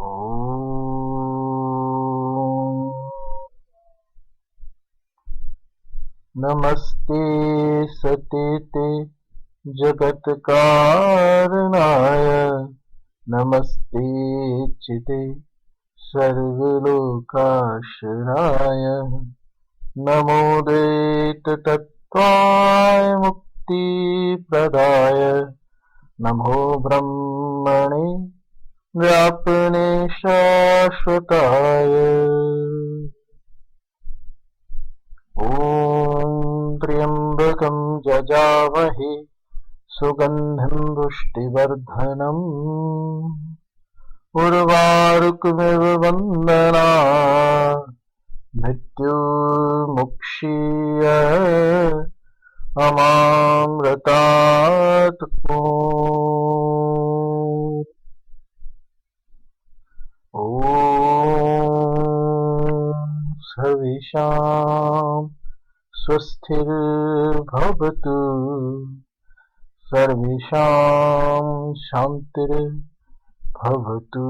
Om Namaste Satete Jagat Karanaya Namaste Chite Sarvalokasharaya Namo Deta Tattvaya Mukti Pradaya Namo Brahmane Vyapane Shashvataya Om Triambakam Jajavahe Sugandham Pushtivardhanam Urvarukmiva Vandana Mrityurmukshiya Amamratat Om Sarvesham Swasthir Bhavatu Sarvesham Shantir Bhavatu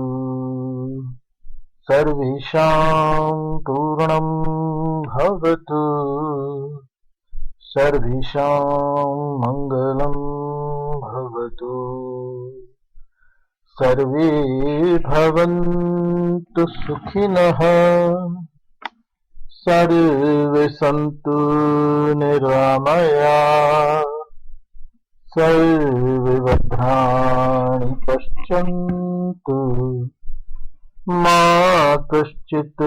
Sarvesham Purnam Bhavatu Sarvesham Mangalam Bhavatu Sarve Bhavantu Sukhinah Sarve Santu Niramaya Sarve Bhadrani Paschantu Ma Kaschit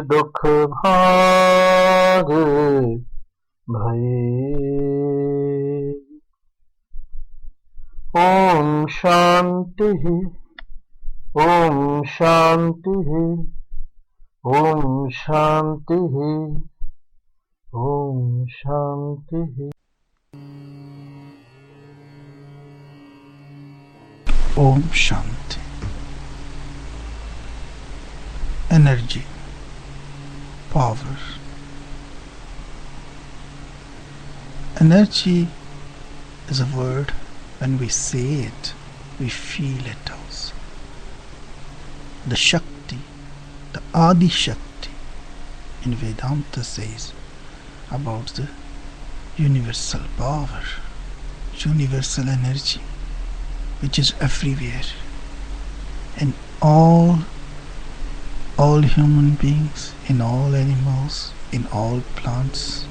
Dukha Bhage Bhaye Om Shanti Om Shanti Om Shanti Om Shanti Om Shanti. Energy, power. Energy is a word, when we say it, we feel it also. The Shakti, the Adi Shakti in Vedanta says about the universal power, universal energy, which is everywhere in all human beings, in all animals, in all plants,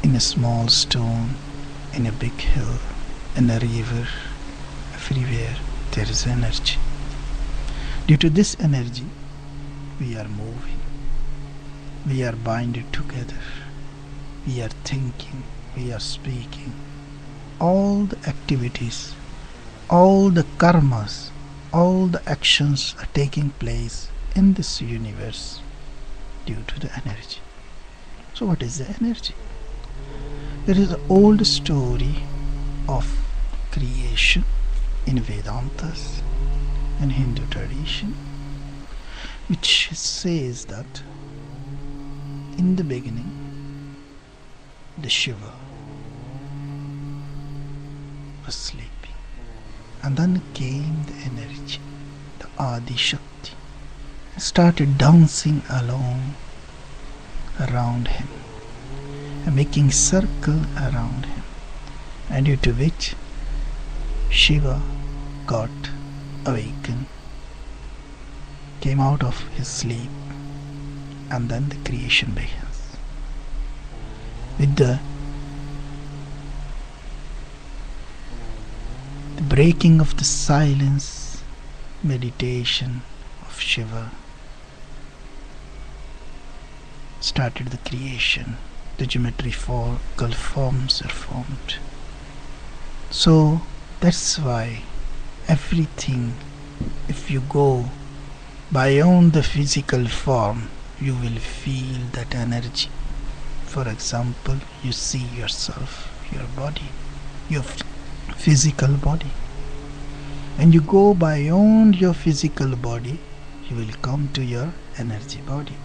in a small stone, in a big hill, in a river, everywhere there is energy. Due to this energy, we are moving, we are binded together, we are thinking, we are speaking. All the activities, all the karmas, all the actions are taking place in this universe due to the energy. So what is the energy? There is an old story of creation in Vedantas and Hindu tradition, which says that in the beginning the Shiva was sleeping, and then came the energy, the Adi Shakti, started dancing along around him and making circle around him, and due to which Shiva got awakened, came out of his sleep, and then the creation begins. With the breaking of the silence, meditation of Shiva started the creation. The geometrical forms are formed. So that's why everything, if you go beyond the physical form, you will feel that energy. For example, you see yourself, your body, your physical body. When you go beyond your physical body, you will come to your energy body,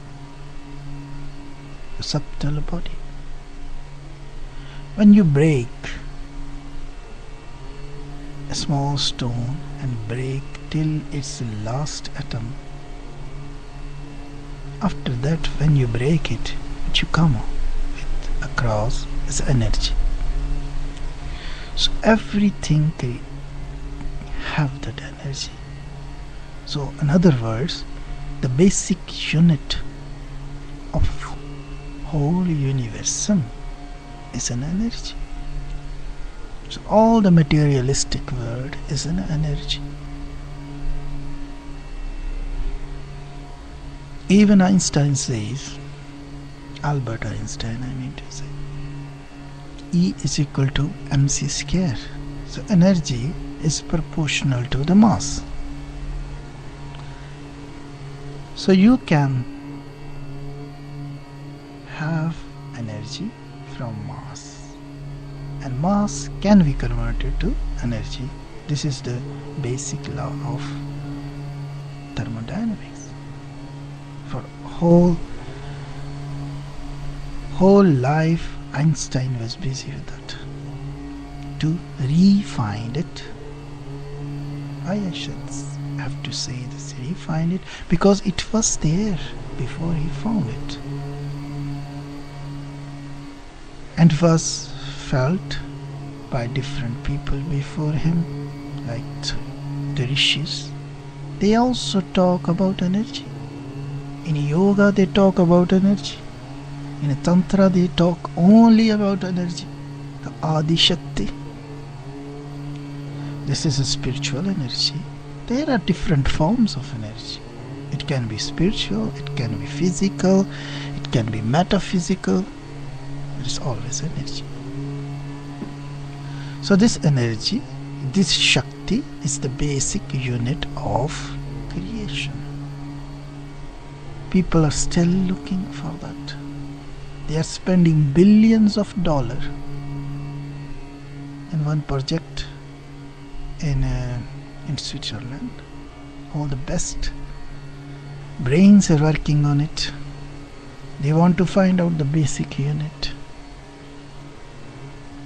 your subtle body. When you break a small stone and break till its last atom. After that, when you break it, what you come with across is energy. So everything have that energy. So in other words, the basic unit of whole universum is an energy. So all the materialistic world is an energy. Even Einstein says, Albert Einstein I mean to say, E is equal to mc square. So energy is proportional to the mass. So you can have energy from mass, and mass can be converted to energy. This is the basic law of thermodynamics. For whole life, Einstein was busy with that. To refine it, I should have to say this, refine it, because it was there before he found it, and was felt by different people before him, like the rishis. They also talk about energy. In yoga they talk about energy. In tantra they talk only about energy, the Adi Shakti. This is a spiritual energy. There are different forms of energy. It can be spiritual, it can be physical, it can be metaphysical. There is always energy. So this energy, this Shakti, is the basic unit of creation. People are still looking for that. They are spending billions of dollars in one project in Switzerland. All the best brains are working on it. They want to find out the basic unit.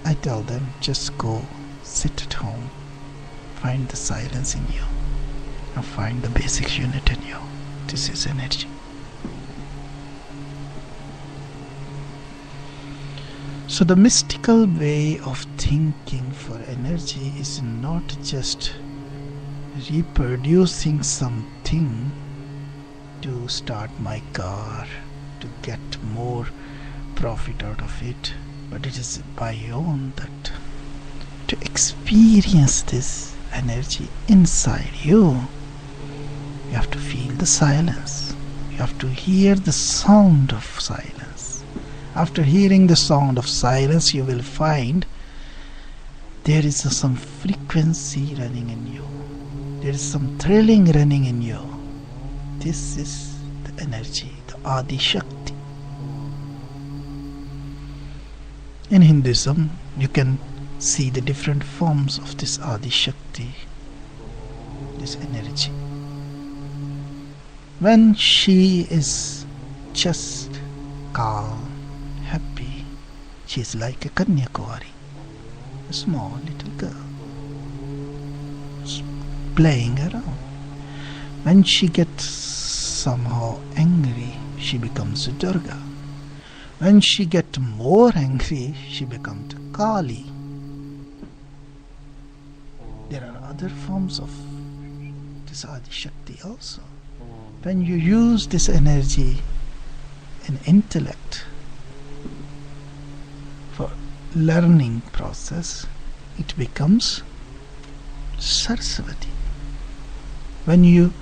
I tell them, just go sit at home, find the silence in you, and find the basic unit in you. This is energy. So the mystical way of thinking for energy is not just reproducing something to start my car, to get more profit out of it, but it is beyond that. To experience this energy inside you, you have to feel the silence. You have to hear the sound of silence. After hearing the sound of silence, you will find there is some frequency running in you. There is some thrilling running in you. This is the energy, the Adi Shakti. In Hinduism, you can see the different forms of this Adi Shakti, this energy. When she is just calm, happy, she is like a Kanyakumari, a small little girl, playing around. When she gets somehow angry, she becomes a Durga. When she gets more angry, she becomes Kali. There are other forms of this Adi Shakti also. When you use this energy in intellect for learning process, it becomes Saraswati. When you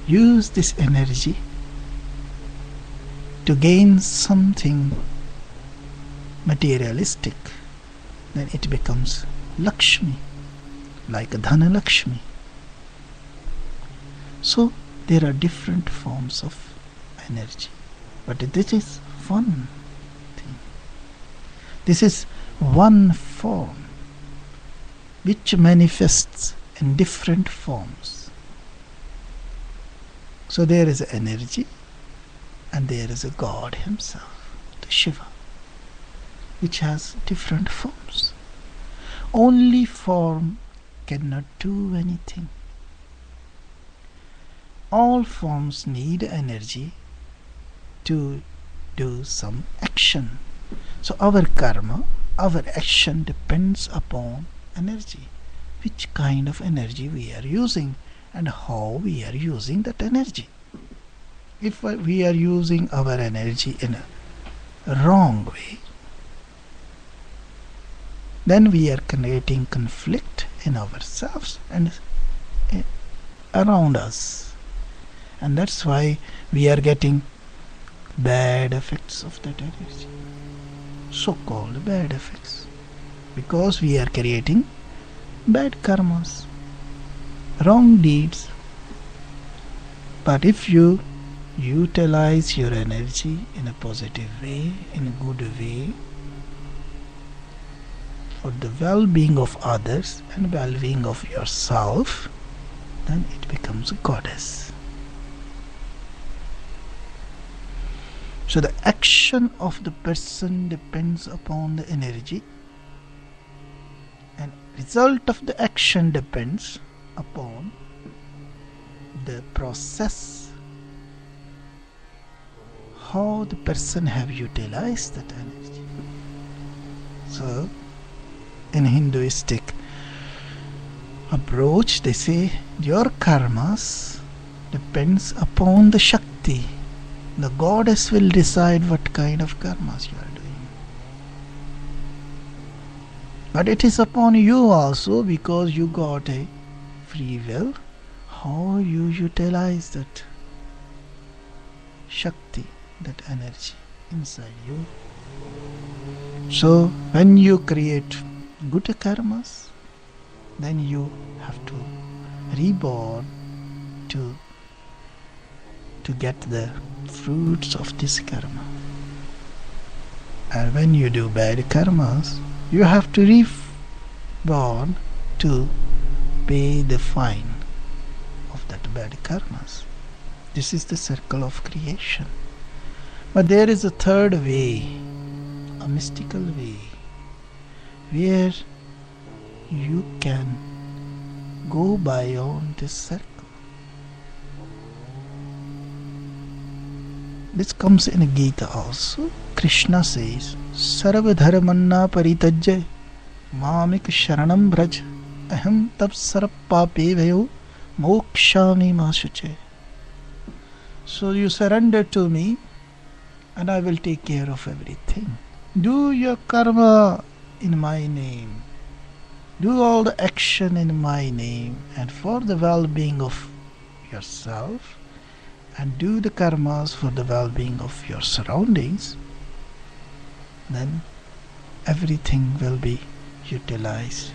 use this energy to gain something materialistic, then it becomes Lakshmi, like a Dhana Lakshmi. So there are different forms of energy, but this is one thing. This is one form which manifests in different forms. So there is energy, and there is a God himself, the Shiva, which has different forms. Only form cannot do anything. all forms need energy to do some action. So our karma, our action depends upon energy. Which kind of energy we are using and how we are using that energy. If we are using our energy in a wrong way, then we are creating conflict in ourselves and around us. And that's why we are getting bad effects of that energy. So-called bad effects. Because we are creating bad karmas, wrong deeds. But if you utilize your energy in a positive way, in a good way, for the well-being of others and well-being of yourself, then it becomes a goddess. So the action of the person depends upon the energy, and result of the action depends upon the process, how the person have utilized that energy. So in Hinduistic approach, they say your karmas depends upon the Shakti. The goddess will decide what kind of karmas you are doing. But it is upon you also, because you got a free will, how you utilize that Shakti, that energy inside you. So when you create good karmas, then you have to reborn to get the fruits of this karma. And when you do bad karmas, you have to reborn to pay the fine of that bad karmas. This is the circle of creation. But there is a third way, a mystical way, where you can go beyond this circle. This comes in Gita also. Krishna says, Sarva dharmanna paritajya mamik sharanam braj aham tab sarap pape vayo mokshami mashuche. So you surrender to me and I will take care of everything. Do your karma in my name. Do all the action in my name and for the well-being of yourself, and do the karmas for the well-being of your surroundings, then everything will be utilized.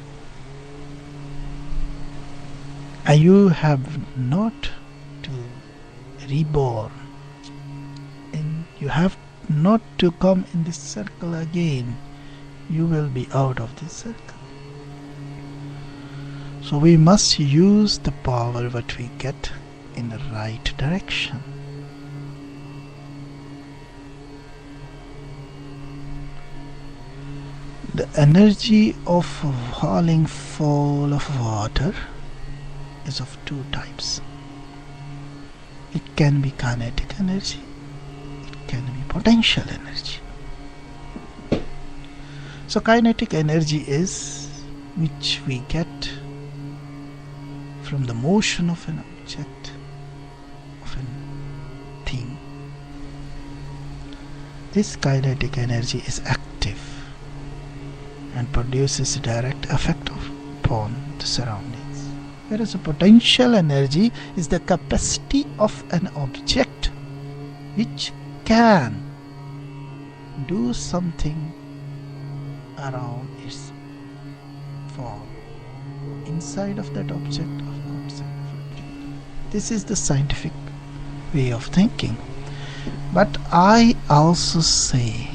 And you have not to reborn, and you have not to come in this circle again. You will be out of this circle. So we must use the power what we get in the right direction. The energy of falling fall of water is of two types. It can be kinetic energy, it can be potential energy. So kinetic energy is which we get from the motion of an object, of a thing. This kinetic energy is active and produces a direct effect upon the surroundings. Whereas a potential energy is the capacity of an object which can do something around its form, inside of that object or outside of the object. This is the scientific way of thinking. But I also say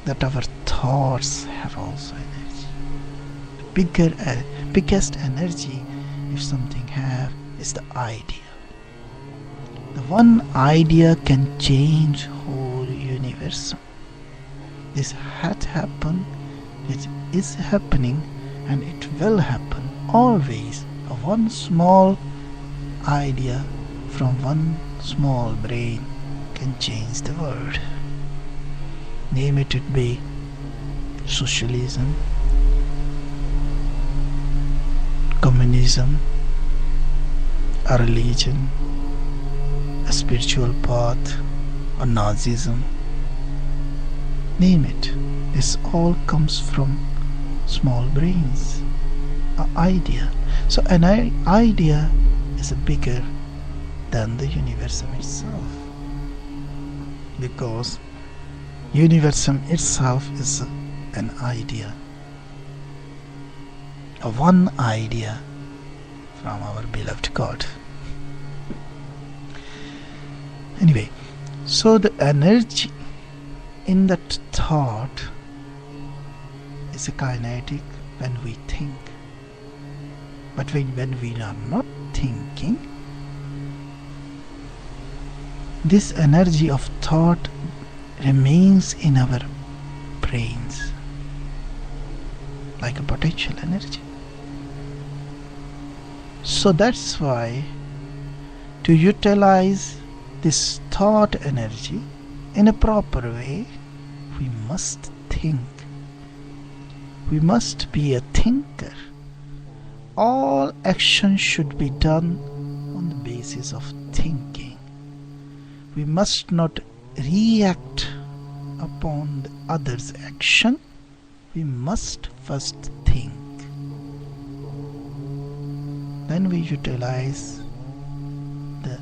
that our thoughts have also energy. The biggest energy, if something have, is the idea. The one idea can change whole universe. This had happened, it is happening, and it will happen always. One small idea from one small brain can change the world. Name it would be socialism, communism, a religion, a spiritual path, or Nazism. Name it. This all comes from small brains, an idea. So an idea is bigger than the universum itself, because universum itself is an idea, a one idea from our beloved God. Anyway, so the energy in that thought is a kinetic when we think, but when we are not thinking, this energy of thought remains in our brains like a potential energy. So that's why to utilize this thought energy in a proper way, we must think. We must be a thinker. All action should be done on the basis of thinking. We must not react upon the other's action. We must first think. Then we utilize the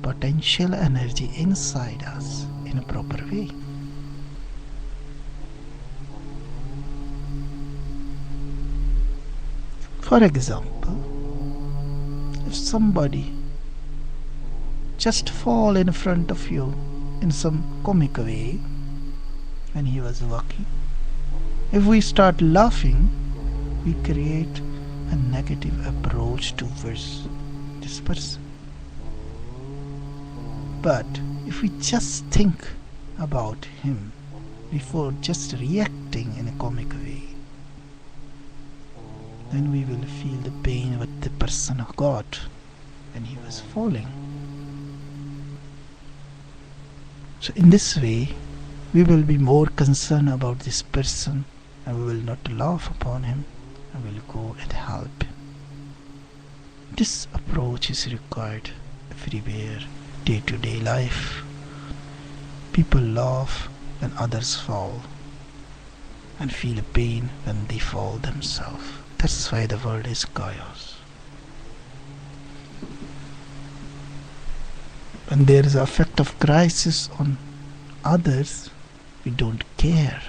potential energy inside us in a proper way. For example, if somebody just fall in front of you in some comic way when he was walking, if we start laughing, we create a negative approach towards this person. But if we just think about him before just reacting in a comic way, then we will feel the pain what the person got when he was falling. So in this way, we will be more concerned about this person, and we will not laugh upon him, and will go and help him. This approach is required everywhere, day-to-day life. People laugh when others fall, and feel pain when they fall themselves. That's why the world is chaos. When there is an effect of crisis on others, we don't care.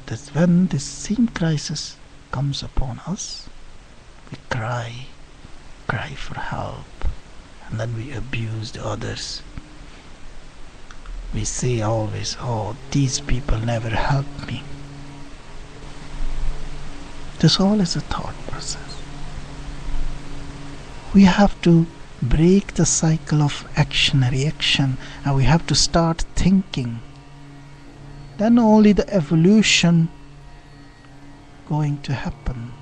That's when this same crisis comes upon us, we cry for help, and then we abuse the others. We say always, oh, these people never help me. This all is a thought process. We have to break the cycle of action and reaction, and we have to start thinking. Then only the evolution going to happen,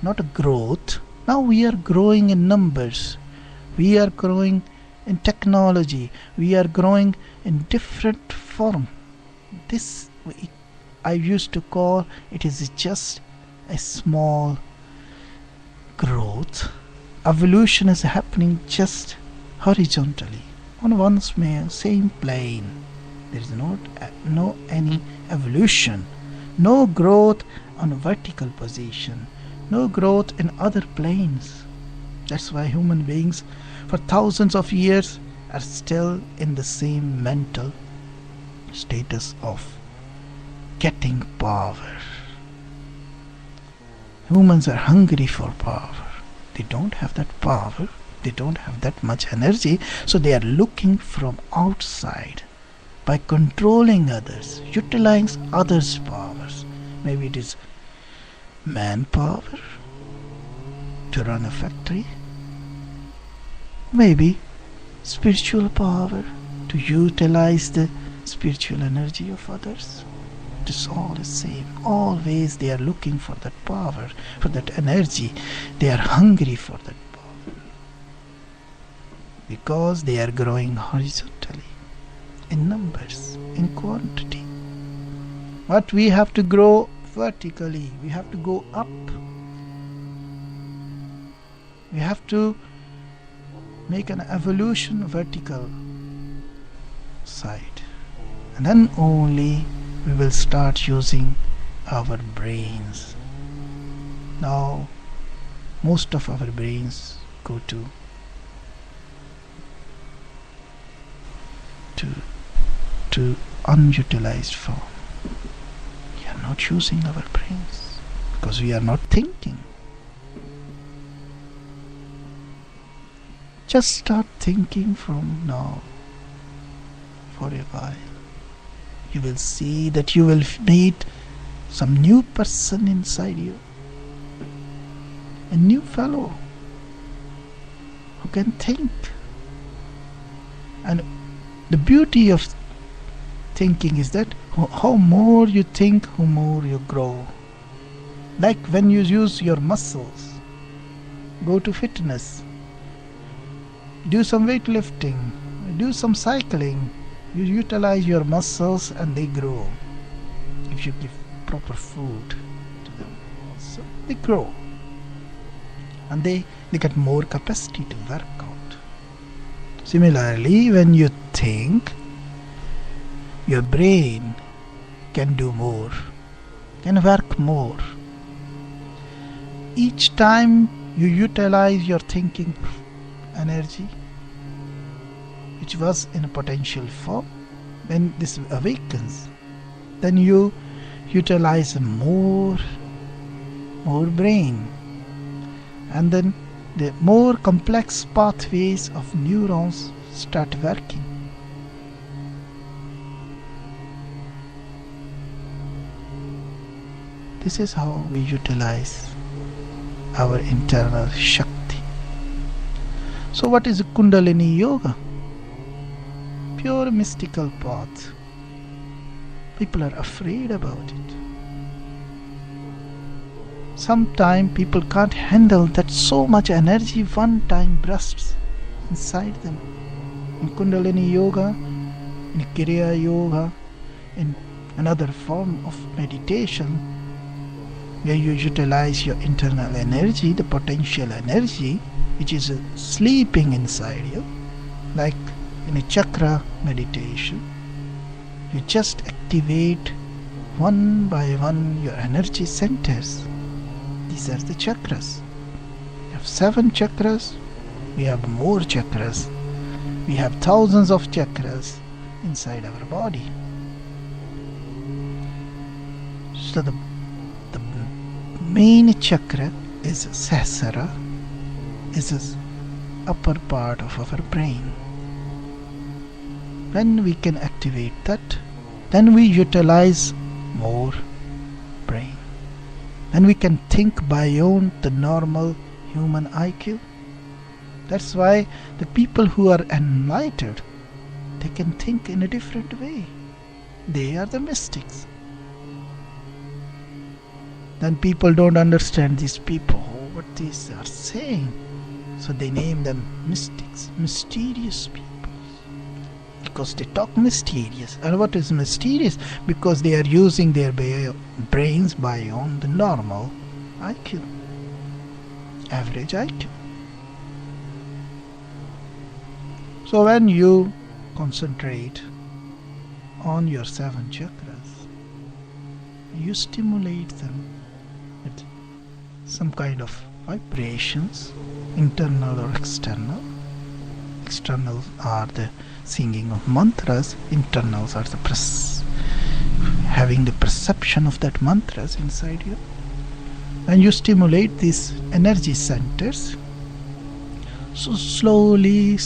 not a growth. Now we are growing in numbers, we are growing in technology, we are growing in different form. This I used to call it is just a small growth. Evolution is happening just horizontally on one same plane. There is no any evolution, no growth on a vertical position, no growth in other planes. That's why human beings for thousands of years are still in the same mental status of getting power. Humans are hungry for power. They don't have that power, they don't have that much energy, so they are looking from outside by controlling others, utilizing others' powers. Maybe it is manpower to run a factory, maybe spiritual power to utilize the spiritual energy of others. It is all the same. Always they are looking for that power, for that energy. They are hungry for that power. because they are growing horizontally, in numbers, in quantity. But we have to grow vertically, we have to go up. We have to make an evolution vertical side. And then only we will start using our brains. Now, most of our brains go to unutilized form. We are not using our brains because we are not thinking. Just start thinking from now for a while. You will see that you will meet some new person inside you, a new fellow who can think. And the beauty of thinking is that how more you think, how more you grow. Like when you use your muscles, go to fitness, do some weightlifting, do some cycling, you utilize your muscles and they grow. If you give proper food to them also, they grow. And they get more capacity to work out. Similarly, when you think, your brain can do more, can work more. Each time you utilize your thinking energy, which was in a potential form, when this awakens, then you utilize more brain, and then the more complex pathways of neurons start working. This is how we utilize our internal Shakti. So what is Kundalini Yoga? Pure mystical path. People are afraid about it. Sometimes people can't handle that so much energy one time bursts inside them. In Kundalini Yoga, in Kriya Yoga, in another form of meditation, where you utilize your internal energy, the potential energy which is sleeping inside you, like in a chakra meditation, you just activate one by one your energy centers. These are the chakras. We have 7 chakras, we have more chakras, we have thousands of chakras inside our body. So the main chakra is Sahasrara, is the upper part of our brain. When we can activate that, then we utilize more brain. Then we can think beyond the normal human IQ. That's why the people who are enlightened, they can think in a different way. They are the mystics. Then people don't understand these people, what these are saying. So they name them mystics, mysterious people. Because they talk mysterious. And what is mysterious? Because they are using their brains beyond the normal IQ, average IQ. So when you concentrate on your 7 chakras, you stimulate them with some kind of vibrations, internal or external. Externals are the singing of mantras, internals are the having the perception of that mantras inside you. When you stimulate these energy centers, so slowly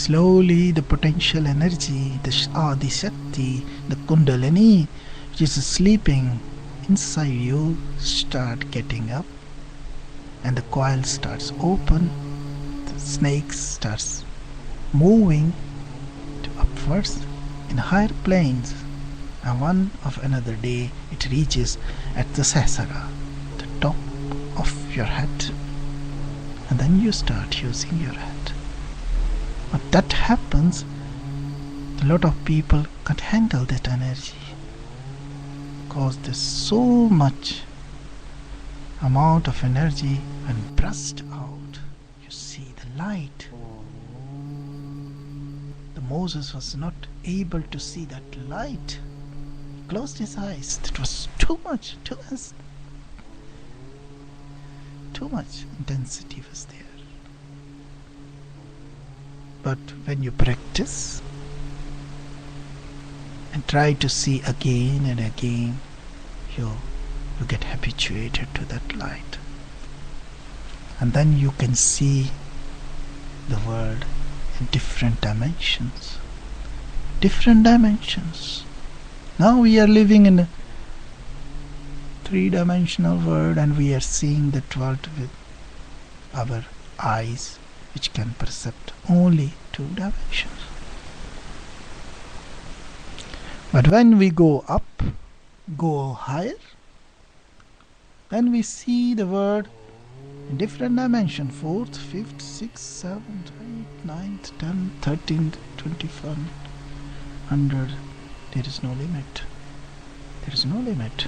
the potential energy, the Adi Shakti, the Kundalini, which is sleeping inside you, start getting up, and the coil starts open, the snake starts moving to upwards in higher planes, and one of another day it reaches at the Sahasrara, the top of your head, and then you start using your head. But that happens, a lot of people can't handle that energy because there's so much amount of energy and burst out. You see the light. The Moses was not able to see that light. He closed his eyes. That was too much intensity was there. But when you practice and try to see again and again, you get habituated to that light. And then you can see the world in different dimensions. Now we are living in a three-dimensional world, and we are seeing that world with our eyes, which can perceive only two dimensions. But when we go up, go higher, then we see the world in different dimensions: 4th, 5th, 6th, 7th, 8th, 9th, 10th, 13th, 21st, 100. There is no limit. There is no limit.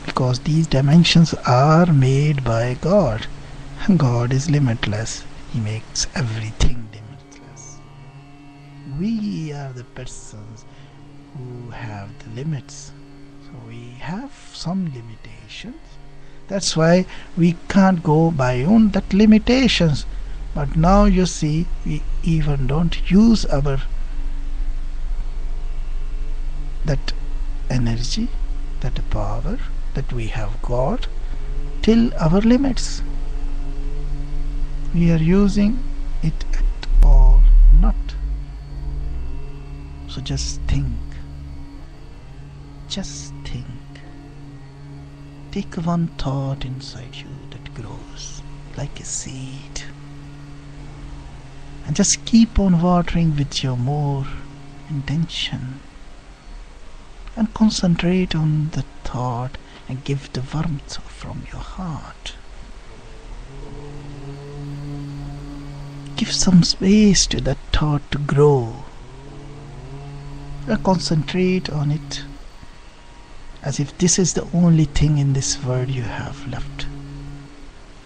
Because these dimensions are made by God. God is limitless. He makes everything limitless. We are the persons who have the limits. So we have some limitations. That's why we can't go beyond that limitations. But now you see, we even don't use our that energy, that power that we have got till our limits. We are using it at all not. So just think. Just think. Take one thought inside you that grows like a seed, and just keep on watering with your more intention, and concentrate on the thought and give the warmth from your heart. Give some space to that thought to grow, and concentrate on it as if this is the only thing in this world you have left.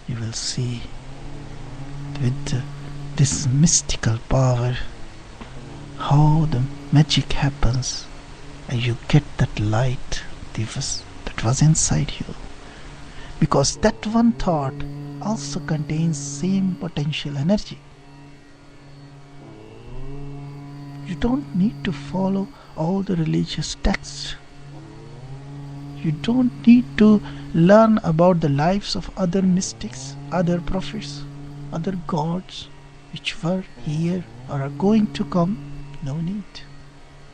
You will see with this mystical power how the magic happens, and you get that light that was inside you. Because that one thought also contains same potential energy. You don't need to follow all the religious texts. You don't need to learn about the lives of other mystics, other prophets, other gods which were here or are going to come. No need.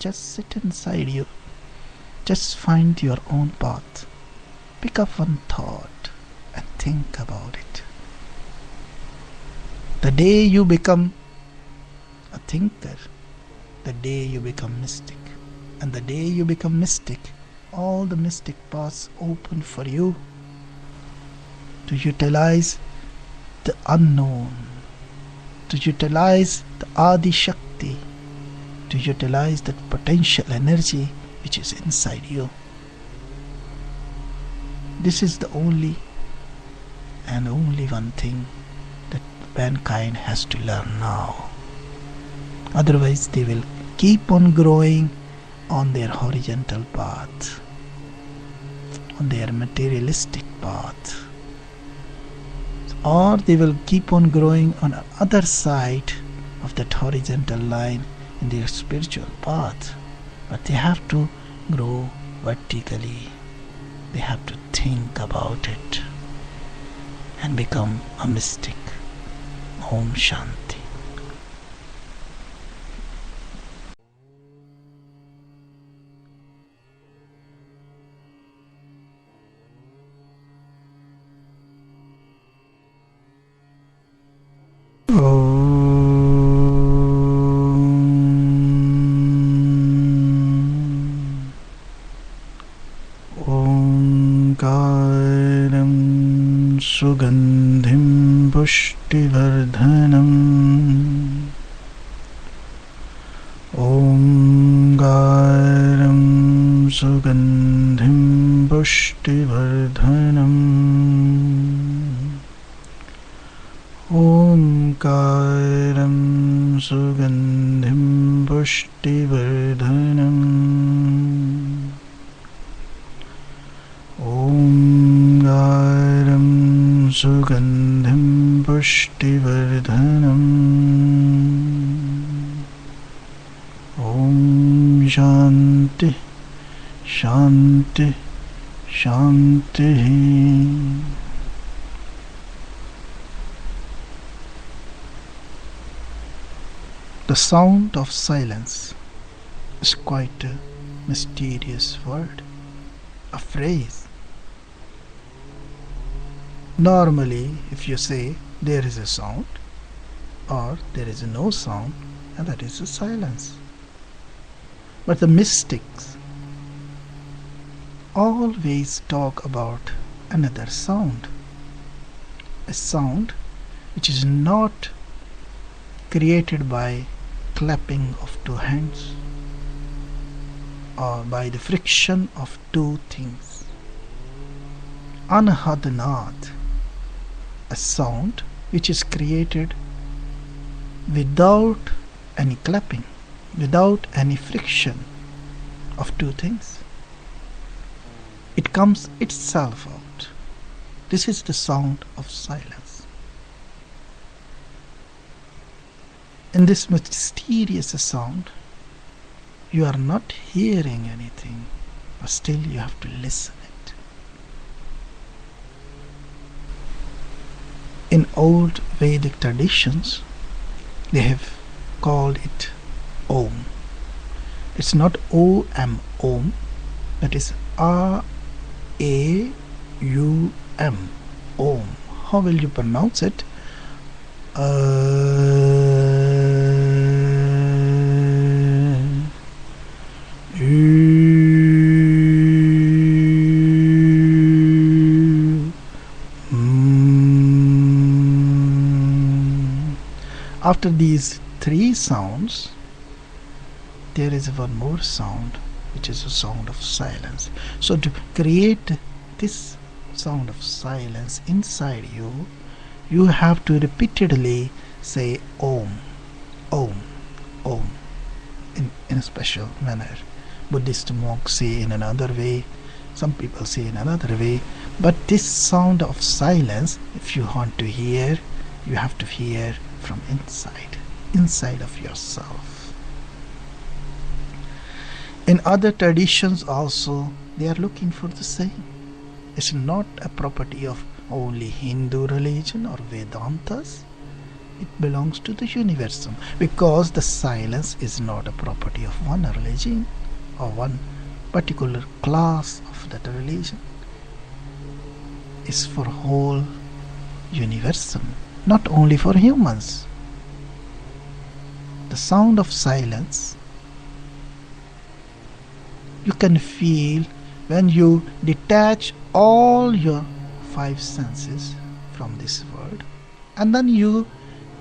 Just sit inside you. Just find your own path. Pick up one thought and think about it. The day you become a thinker, the day you become mystic. And the day you become mystic, all the mystic paths open for you to utilize the unknown, to utilize the Adi Shakti, to utilize that potential energy which is inside you. This is the only and only one thing that mankind has to learn now. Otherwise they will keep on growing on their horizontal path, on their materialistic path, or they will keep on growing on the other side of that horizontal line in their spiritual path. But they have to grow vertically. They have to think about it and become a mystic. Om Shanti. Omkaram Sugandhim Pushtivardhanam सुगन्धिं पुष्टिवर्धनम् ओंकारं सुगन्धिं पुष्टिवर्धनम् ओंकारं सुगन्धिं पुष्टिवर्धनम् ओम शांति शांति शांति. The sound of silence is quite a mysterious word, a phrase. Normally, if you say there is a sound or there is no sound, and that is a silence. But the mystics always talk about another sound, a sound which is not created by clapping of two hands or by the friction of two things. Anahadnad, a sound which is created without any clapping, without any friction of two things. It comes itself out. This is the sound of silence. In this mysterious sound, you are not hearing anything, but still you have to listen it. In old Vedic traditions, they have called it Om. It's not O-M, Om, that is A-U-M, Om. How will you pronounce it? After these three sounds, there is one more sound, which is a sound of silence. So to create this sound of silence inside you, you have to repeatedly say Om, Om, Om in a special manner. Buddhist monks say in another way, some people say in another way, but this sound of silence, if you want to hear, you have to hear from inside of yourself. In other traditions also, they are looking for the same. It's not a property of only Hindu religion or Vedantas. It belongs to the universal, because the silence is not a property of one religion or one particular class of that religion. It's for whole universal, not only for humans. The sound of silence you can feel when you detach all your five senses from this world, and then you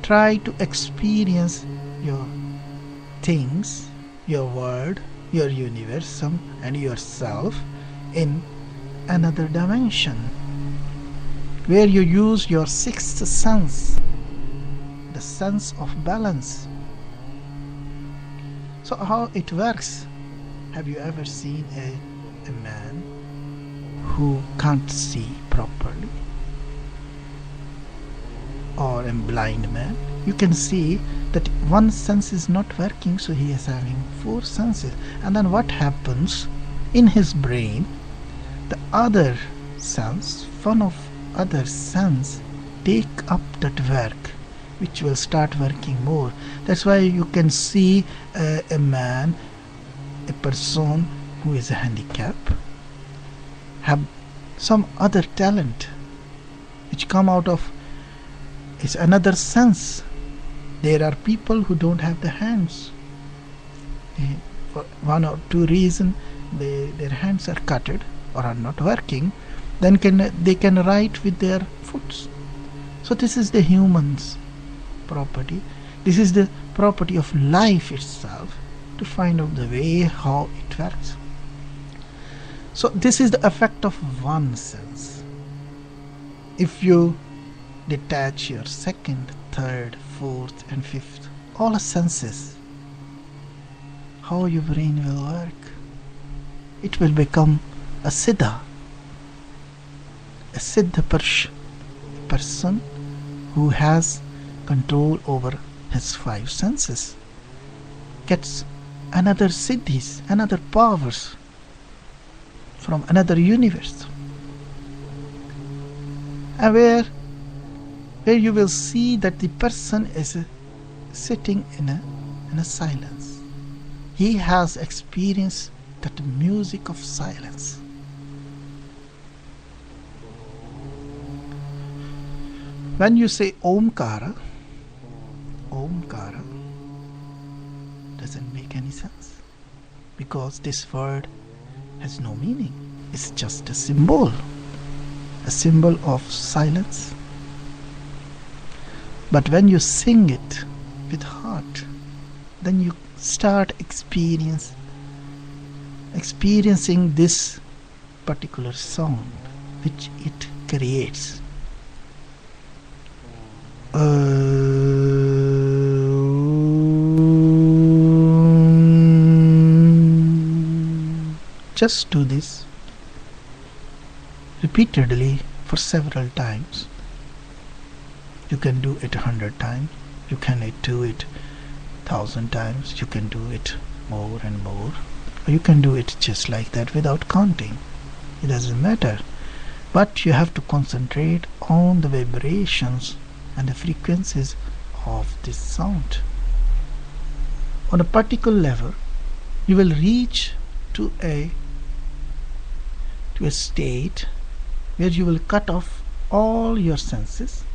try to experience your things, your world, your universum and yourself in another dimension, where you use your sixth sense, the sense of balance. So how it works? Have you ever seen a man who can't see properly, or a blind man? You can see that one sense is not working, so he is having four senses. And then what happens in his brain? The other sense, one of other sense, take up that work, which will start working more. That's why you can see a man, a person who is a handicap, have some other talent which come out of is another sense. There are people who don't have the hands. For one or two reasons, their hands are cutted or are not working. Then they can write with their foot. So this is the human's property. This is the property of life itself, to find out the way how it works. So this is the effect of one sense. If you detach your second, third, fourth and fifth, all senses, how your brain will work. It will become a siddha. A siddha person who has control over his five senses gets another siddhis, another powers from another universe. And where you will see that the person is sitting in a silence. He has experienced that music of silence. When you say Omkara doesn't make any sense, because this word has no meaning. It's just a symbol of silence. But when you sing it with heart, then you start experiencing this particular sound which it creates. Just do this repeatedly for several times. You can do it 100 times, you can do it 1,000 times, you can do it more and more, or you can do it just like that without counting. It doesn't matter. But you have to concentrate on the vibrations and the frequencies of this sound. On a particular level, you will reach to a state where you will cut off all your senses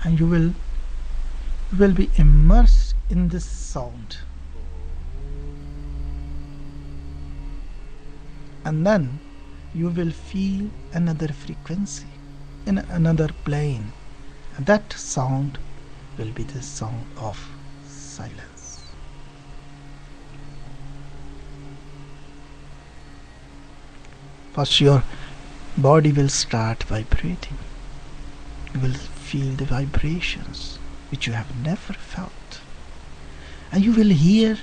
and you will be immersed in this sound. And then you will feel another frequency in another plane, and that sound will be the sound of silence. First, your body will start vibrating. You will feel the vibrations which you have never felt, and you will hear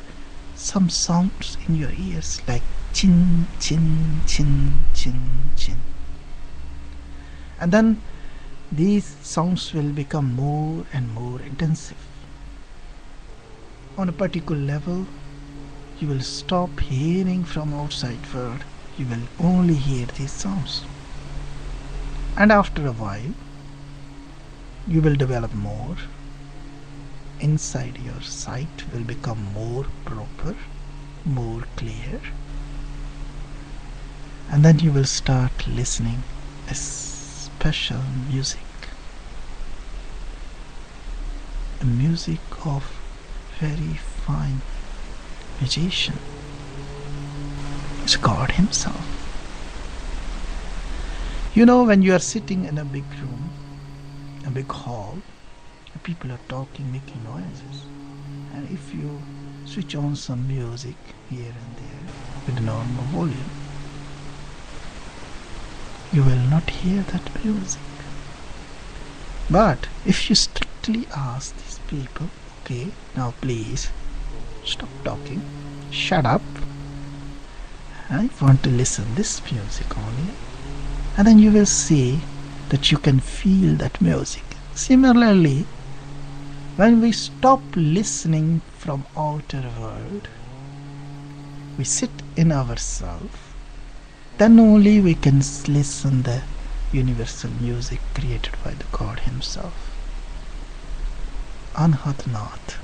some sounds in your ears like chin, chin, chin, chin, chin. And then these sounds will become more and more intensive. On a particular level, you will stop hearing from outside world. You will only hear these sounds. And after a while, you will develop more. Inside your sight will become more proper, more clear. And then you will start listening a special music. A music of very fine magician. It's God himself. You know, when you are sitting in a big room, a big hall, people are talking, making noises, and if you switch on some music here and there with normal volume, you will not hear that music. But if you strictly ask these people, okay, now please stop talking, shut up, I want to listen this music only, and then you will see that you can feel that music. Similarly, when we stop listening from outer world, we sit in ourselves, then only we can listen the universal music created by the God himself. Anhatnath.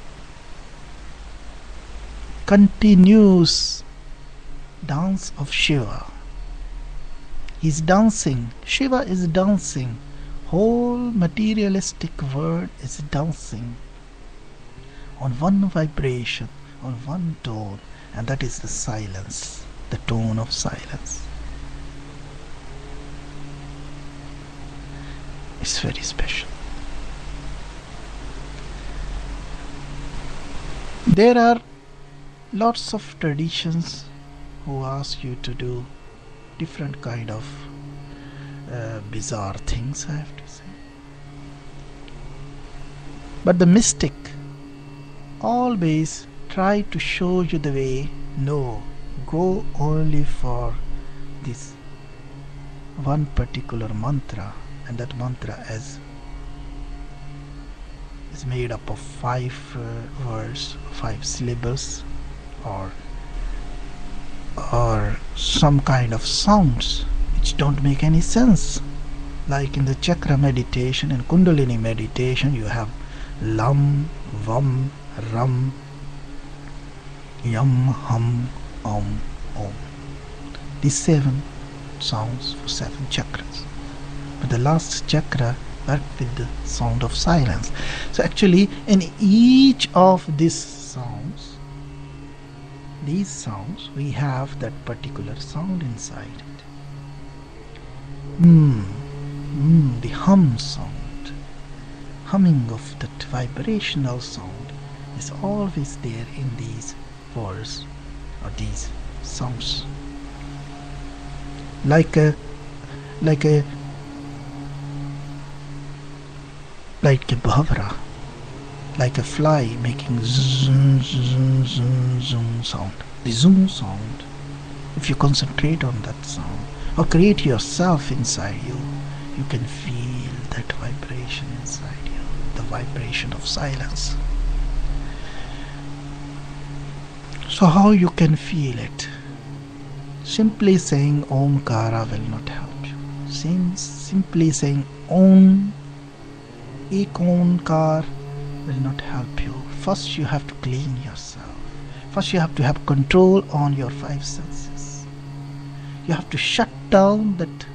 Continuous dance of Shiva. He's dancing. Shiva is dancing. Whole materialistic world is dancing on one vibration, on one tone, and that is the silence, the tone of silence. It's very special. There are lots of traditions who ask you to do different kind of bizarre things, I have to say. But the mystic always try to show you the way. No, go only for this one particular mantra, and that mantra is made up of 5 words, 5 syllables, or some kind of sounds which don't make any sense. Like in the chakra meditation and kundalini meditation, you have lam, vam, ram, yam, hum, om, om. These 7 sounds for 7 chakras. But the last chakra worked with the sound of silence. So actually in each of these sounds, we have that particular sound inside it. The hum sound, humming of that vibrational sound is always there in these words or these sounds. Like a bhavra, like a fly making zoom, zoom, zoom, zoom sound. The zoom sound, if you concentrate on that sound or create yourself inside you, you can feel that vibration inside you, the vibration of silence. So how you can feel it? Simply saying Omkara will not help you. Simply saying Om, Ek Omkar will not help you. First you have to clean yourself. First you have to have control on your 5 senses. You have to shut down that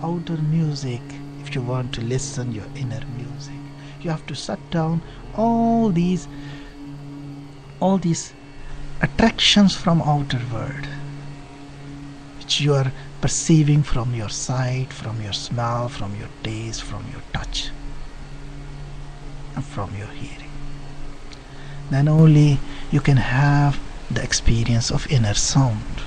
outer music if you want to listen your inner music. You have to shut down all these attractions from outer world, which you are perceiving from your sight, from your smell, from your taste, from your touch, and from your hearing. Then only you can have the experience of inner sound.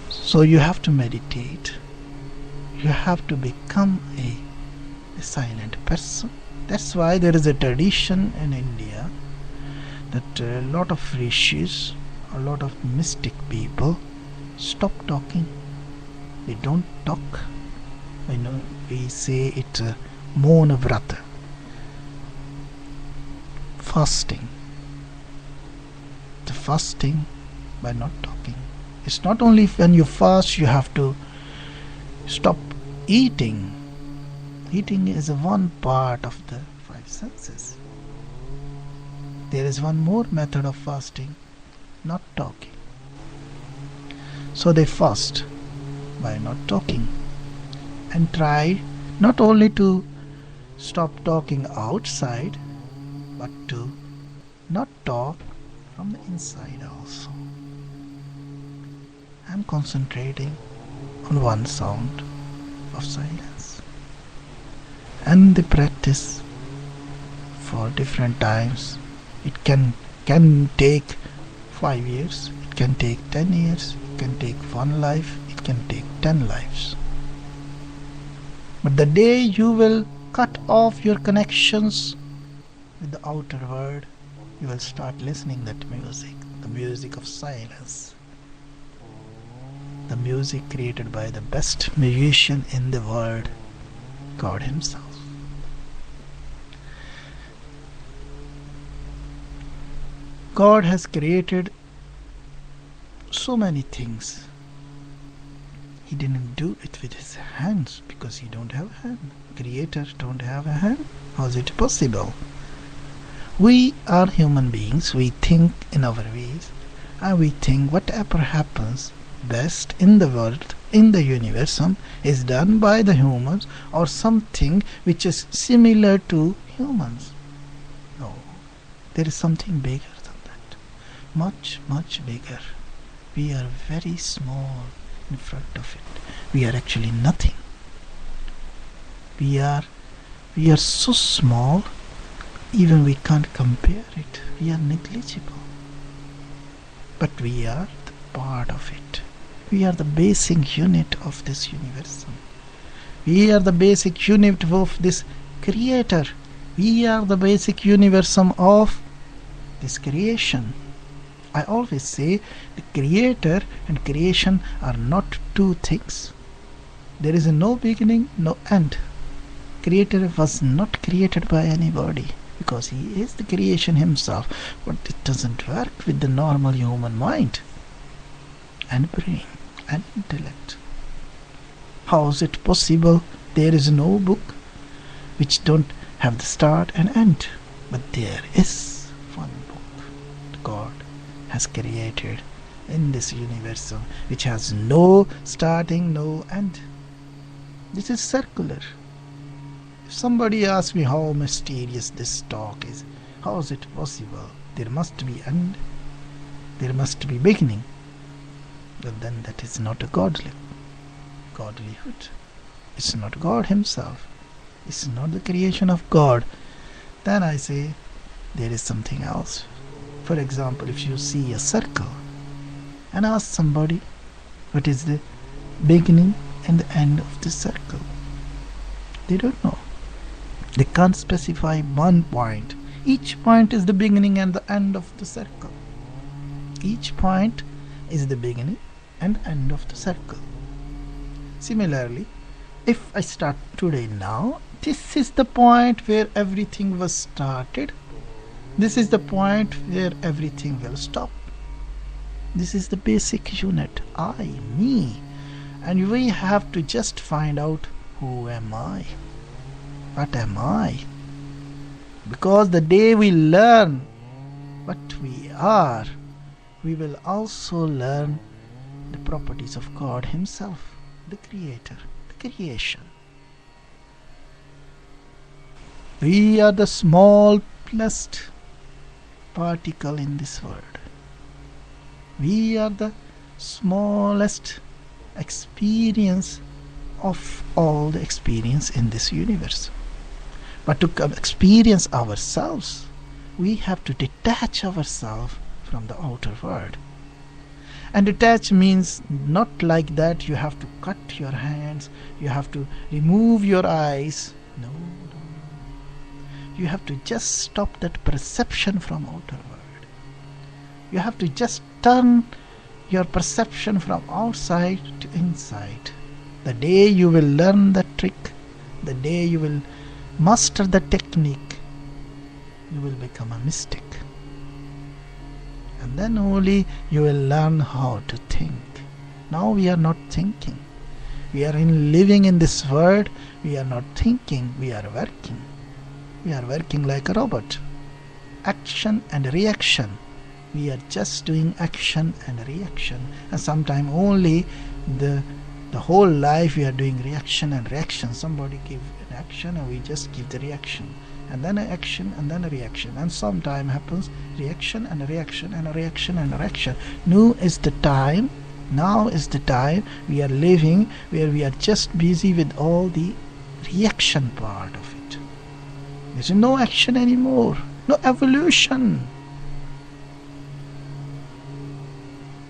So you have to meditate. You have to become a silent person. That's why there is a tradition in India that a lot of rishis, a lot of mystic people stop talking. They don't talk. We say it Mauna Vrata, fasting. The fasting by not talking. It's not only when you fast you have to stop eating. Eating is one part of the 5 senses. There is one more method of fasting, not talking. So they fast by not talking and try not only to stop talking outside, but to not talk from the inside also. I'm concentrating on one sound of silence. And the practice for different times, it can take 5 years, it can take 10 years, it can take 1 life, it can take 10 lives. But the day you will cut off your connections with the outer world, you will start listening that music, the music of silence, the music created by the best musician in the world, God Himself. God has created so many things. He didn't do it with His hands because He don't have a hand. Creators don't have a hand. How is it possible? We are human beings. We think in our ways, and we think whatever happens best in the world, in the universe, is done by the humans or something which is similar to humans. No, there is something bigger than that. Much, much bigger. We are very small in front of it. We are actually nothing. We are so small, even we can't compare it. We are negligible. But we are part of it. We are the basic unit of this universe. We are the basic unit of this creator. We are the basic universum of this creation. I always say the creator and creation are not two things. There is no beginning, no end. Creator was not created by anybody because he is the creation himself, but it doesn't work with the normal human mind and brain and intellect. How is it possible? There is no book which don't have the start and end, but there is one book God has created in this universe which has no starting, no end. This is circular. If somebody asks me how mysterious this talk is, how is it possible? There must be end, there must be beginning. But then that is not a godlyhood. It's not God himself. It's not the creation of God. Then I say there is something else. For example, if you see a circle and ask somebody what is the beginning and the end of the circle, they don't know. They can't specify one point. Each point is the beginning and the end of the circle. Each point is the beginning and end of the circle. Similarly, if I start today now, this is the point where everything was started. This is the point where everything will stop. This is the basic unit, I, me. And we have to just find out who am I? What am I? Because the day we learn what we are, we will also learn the properties of God himself, the creator, the creation. We are the smallest particle in this world. We are the smallest experience of all the experience in this universe. But to experience ourselves, we have to detach ourselves from the outer world. And detach means not like that you have to cut your hands, you have to remove your eyes. No. You have to just stop that perception from outer world. You have to just turn your perception from outside to inside. The day you will learn the trick, the day you will master the technique, you will become a mystic. And then only you will learn how to think. Now we are not thinking. We are living in this world. We are not thinking. We are working. We are working like a robot. Action and reaction. We are just doing action and reaction. And sometimes only the whole life we are doing reaction and reaction. Somebody give an action and we just give the reaction. And then an action and then a reaction. And sometime happens reaction and a reaction and a reaction and a reaction. Now is the time we are living where we are just busy with all the reaction part of it. There's no action anymore. No evolution.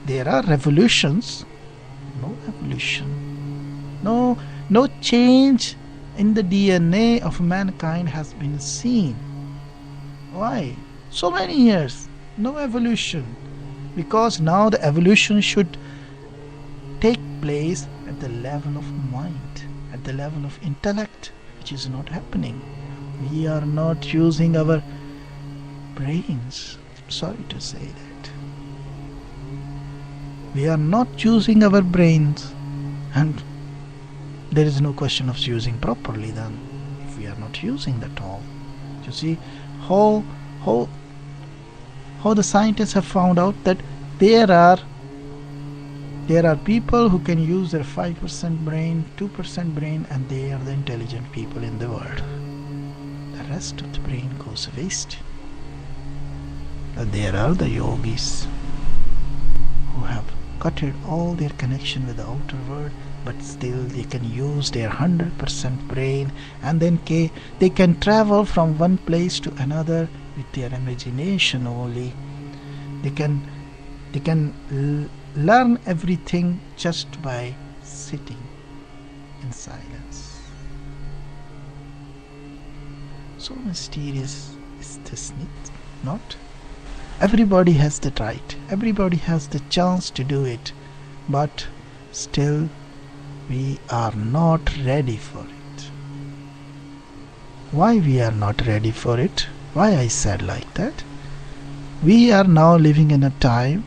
There are revolutions. No evolution. No change in the DNA of mankind has been seen. Why? So many years. No evolution. Because now the evolution should take place at the level of mind, at the level of intellect, which is not happening. We are not using our brains. Sorry to say that. We are not using our brains, and there is no question of using properly then if we are not using that all. You see how the scientists have found out that there are people who can use their 5% brain, 2% brain, and they are the intelligent people in the world. The rest of the brain goes waste. But there are the yogis who have cutted all their connection with the outer world, but still they can use their 100% brain, and then they can travel from one place to another with their imagination only. They can learn everything just by sitting in silence. So mysterious is this, not? Everybody has the right, everybody has the chance to do it, but still we are not ready for it. Why we are not ready for it? Why I said like that? We are now living in a time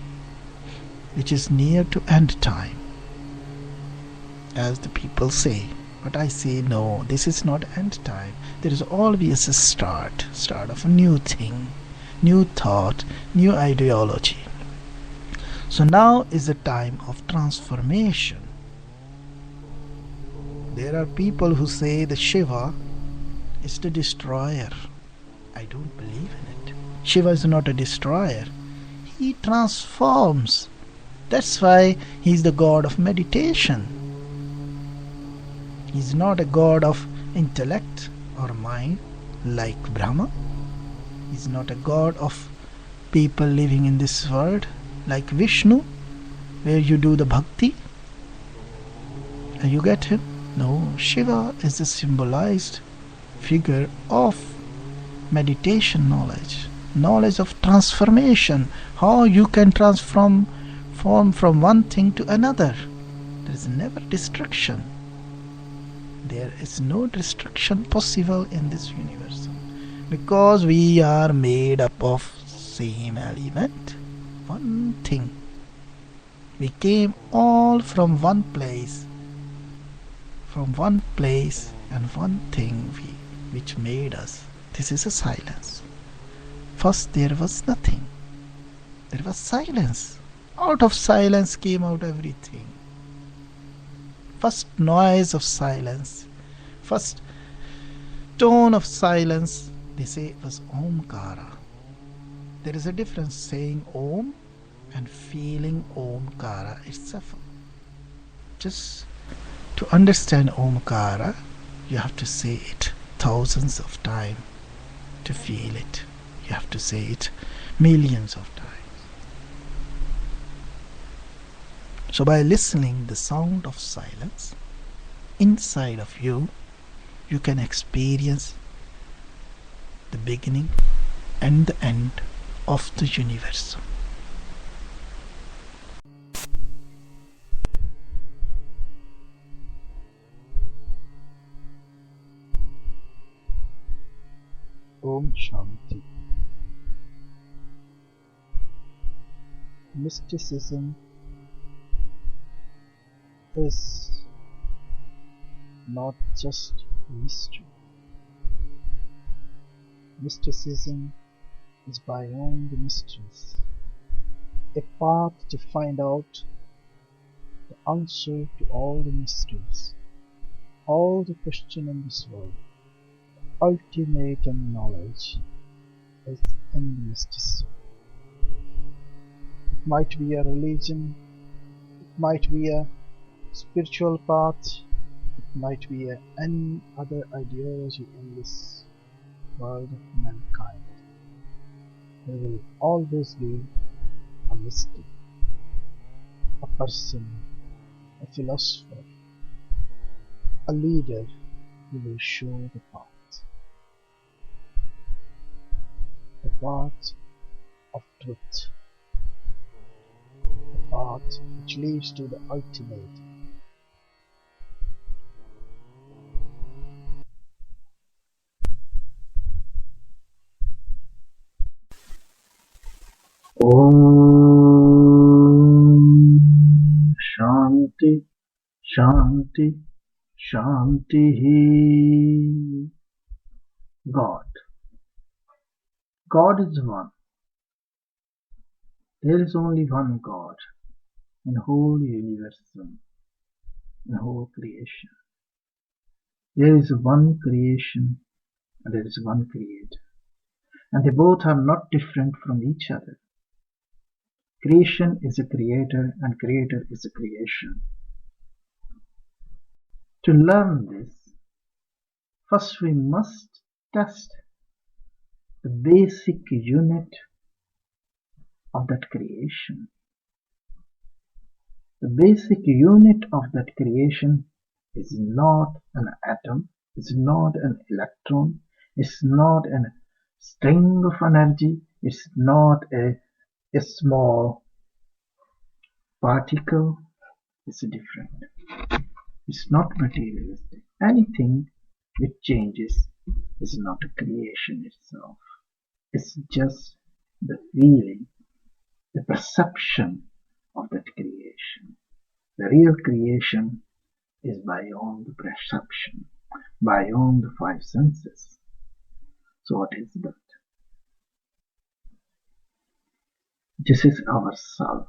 which is near to end time, as the people say. But I say no, this is not end time. There is always a start of a new thing, new thought, new ideology. So now is the time of transformation. There are people who say that Shiva is the destroyer. I don't believe in it. Shiva is not a destroyer. He transforms. That's why he is the god of meditation. He is not a god of intellect or mind like Brahma. He is not a god of people living in this world like Vishnu, where you do the bhakti and you get him. No, Shiva is the symbolized figure of meditation knowledge of transformation, how you can transform from one thing to another. There is never destruction. There is no destruction possible in this universe, because we are made up of same element, one thing. We came all from one place and one thing which made us. This is a silence. First there was nothing. There was silence. Out of silence came out everything. First noise of silence, first tone of silence, they say it was Omkara. There is a difference saying Om and feeling Omkara itself. Just to understand Omkara, you have to say it thousands of times to feel it. You have to say it millions of times. So by listening the sound of silence inside of you, you can experience the beginning and the end of the universe. Om Shanti. Mysticism is not just mystery. Mysticism is beyond the mysteries, a path to find out the answer to all the mysteries, all the questions in this world. Ultimate knowledge is in the mysticism. It might be a religion, it might be a spiritual path, it might be any other ideology in this world of mankind. There will always be a mystic, a person, a philosopher, a leader who will show the path of truth, the path which leads to the ultimate. Om Shanti Shanti Shanti. God. God is one. There is only one God in the whole universe, in the whole creation. There is one creation and there is one creator. And they both are not different from each other. Creation is a creator and creator is a creation. To learn this, first we must test the basic unit of that creation. The basic unit of that creation is not an atom, is not an electron, is not a string of energy, it's not a small particle, it's different. It's not materialistic. Anything which changes is not a creation itself. It's just the feeling, the perception of that creation. The real creation is beyond the perception, beyond the five senses. So what is that? This is our self.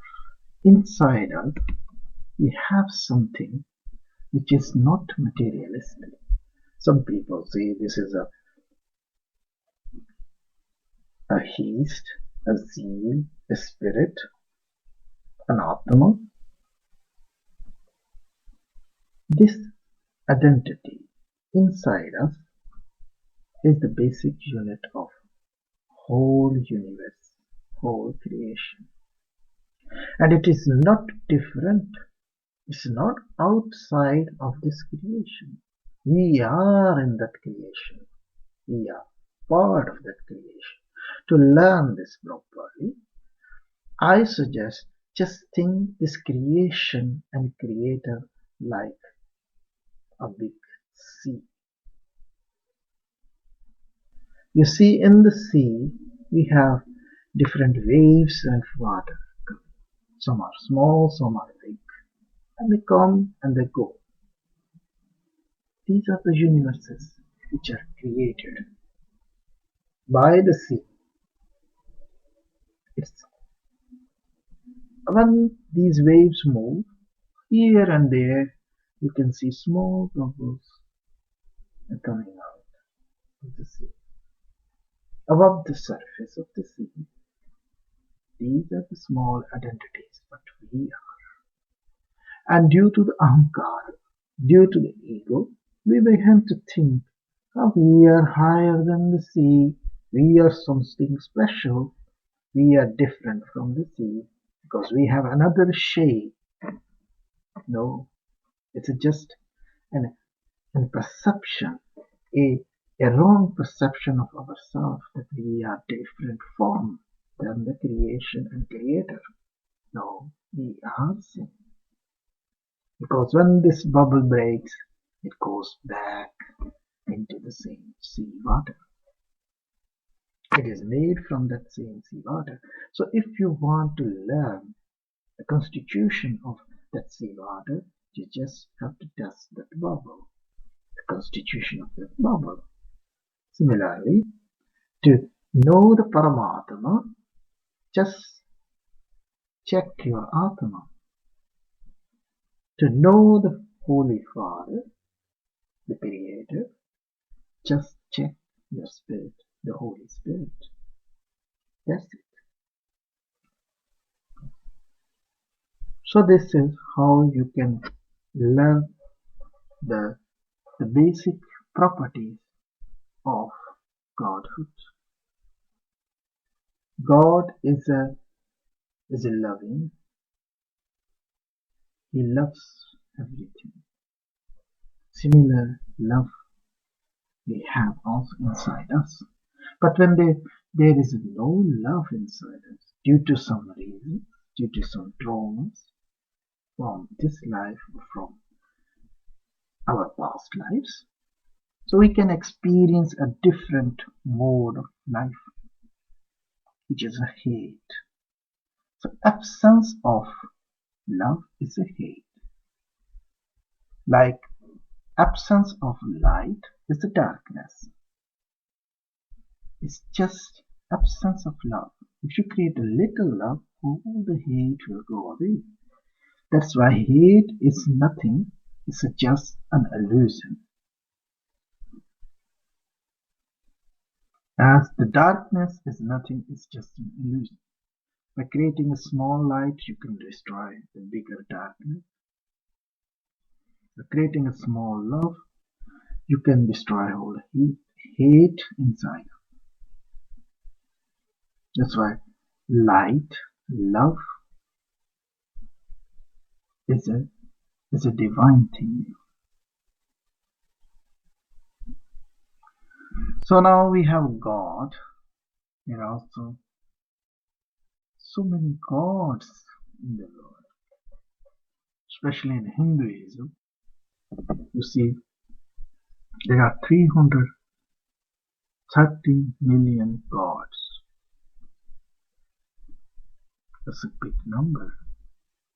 Inside us, we have something which is not materialistic. Some people say this is a haste, a zeal, a spirit, an atma. This identity inside us is the basic unit of whole universe, whole creation. And it is not different. It's not outside of this creation. We are in that creation. We are part of that creation. To learn this properly, I suggest just think this creation and creator like a big sea. You see, in the sea, we have different waves of water. Some are small, some are big, and they come and they go. These are the universes which are created by the sea. It's when these waves move here and there, you can see small bubbles coming out of the sea. Above the surface of the sea, these are the small identities, but we are. And due to the ahankara, due to the ego, we begin to think, oh, we are higher than the sea, we are something special, we are different from the sea, because we have another shade. No, it's just an perception, a, a wrong perception of ourselves that we are different from than the creation and creator. No, we are same. Because when this bubble breaks, it goes back into the same sea water. It is made from that same sea water. So if you want to learn the constitution of that sea water, you just have to test that bubble, the constitution of that bubble. Similarly, to know the Paramatma, just check your Atma. To know the Holy Father, the Creator, just check your Spirit, the Holy Spirit. That's it. So this is how you can learn the basic properties of Godhood. God is a loving. He loves everything. Similar love we have also inside us. But when there is no love inside us, due to some reason, due to some traumas from this life or from our past lives, so we can experience a different mode of life, which is a hate. So absence of love is a hate. Like absence of light is the darkness. It's just absence of love. If you create a little love, all the hate will go away. That's why hate is nothing, it's just an illusion. As the darkness is nothing, it's just an illusion. By creating a small light, you can destroy the bigger darkness. By creating a small love, you can destroy all hate inside. That's why light, love, is a divine thing. So now we have God. There are also so many gods in the world, especially in Hinduism. You see, there are 330 million gods. That's a big number.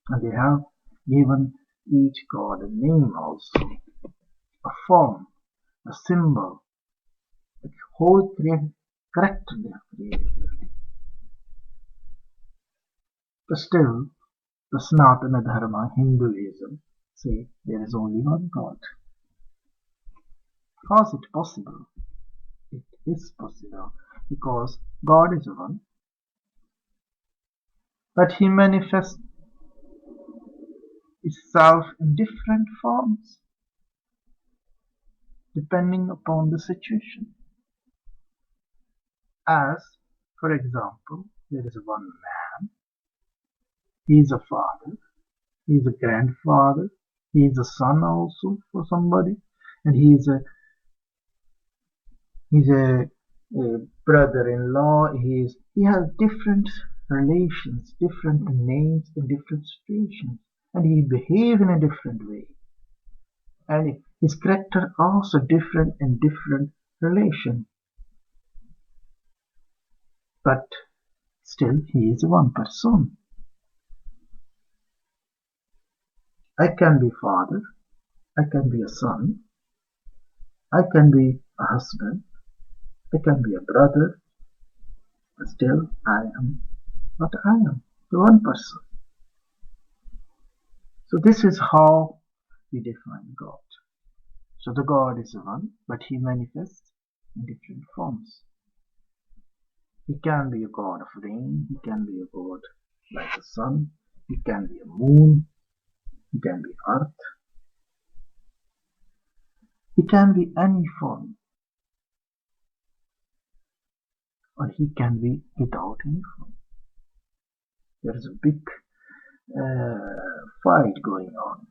And they have given each god a name also, a form, a symbol, a whole character they have created. But still, the Sanatana Dharma, Hinduism, say there is only one God. How is it possible? It is possible because God is one, but He manifests itself in different forms depending upon the situation. As, for example, there is one man, he is a father, he is a grandfather, he is a son also for somebody, and he's a brother-in-law. He has different relations, different names in different situations, and he behaves in a different way. And his character also different in different relation, but still he is one person. I can be father, I can be a son, I can be a husband, I can be a brother, but still I am what I am, the one person. So this is how we define God. So the God is one, but he manifests in different forms. He can be a god of rain, he can be a god like the sun, he can be a moon, he can be earth, he can be any form, or he can be without any form. There is a big fight going on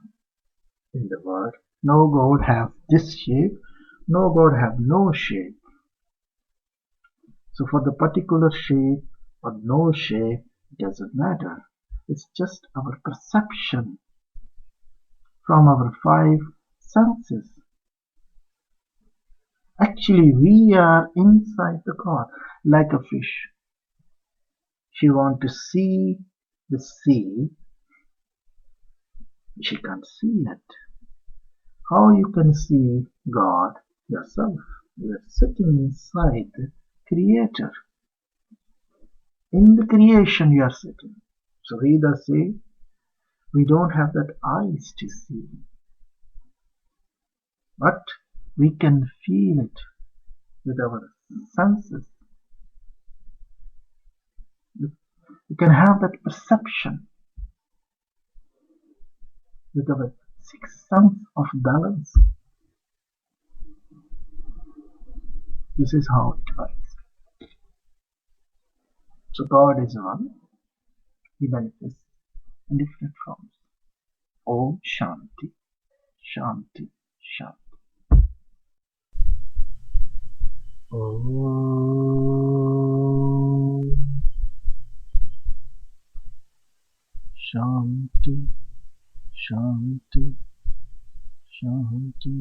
in the world. No god has this shape, no god have no shape. So for the particular shape or no shape, it doesn't matter. It's just our perception from our five senses. Actually, we are inside the God, like a fish. She wants to see the sea, she can't see it. How you can see God yourself? You are sitting inside the Creator. In the creation you are sitting. So Vedas say we don't have that eyes to see, but we can feel it with our senses. We can have that perception with our sixth sense of balance. This is how it works. So God is one. He manifests in different forms. Om Shanti, Shanti, Shanti. Om Shanti, Shanti, Shanti.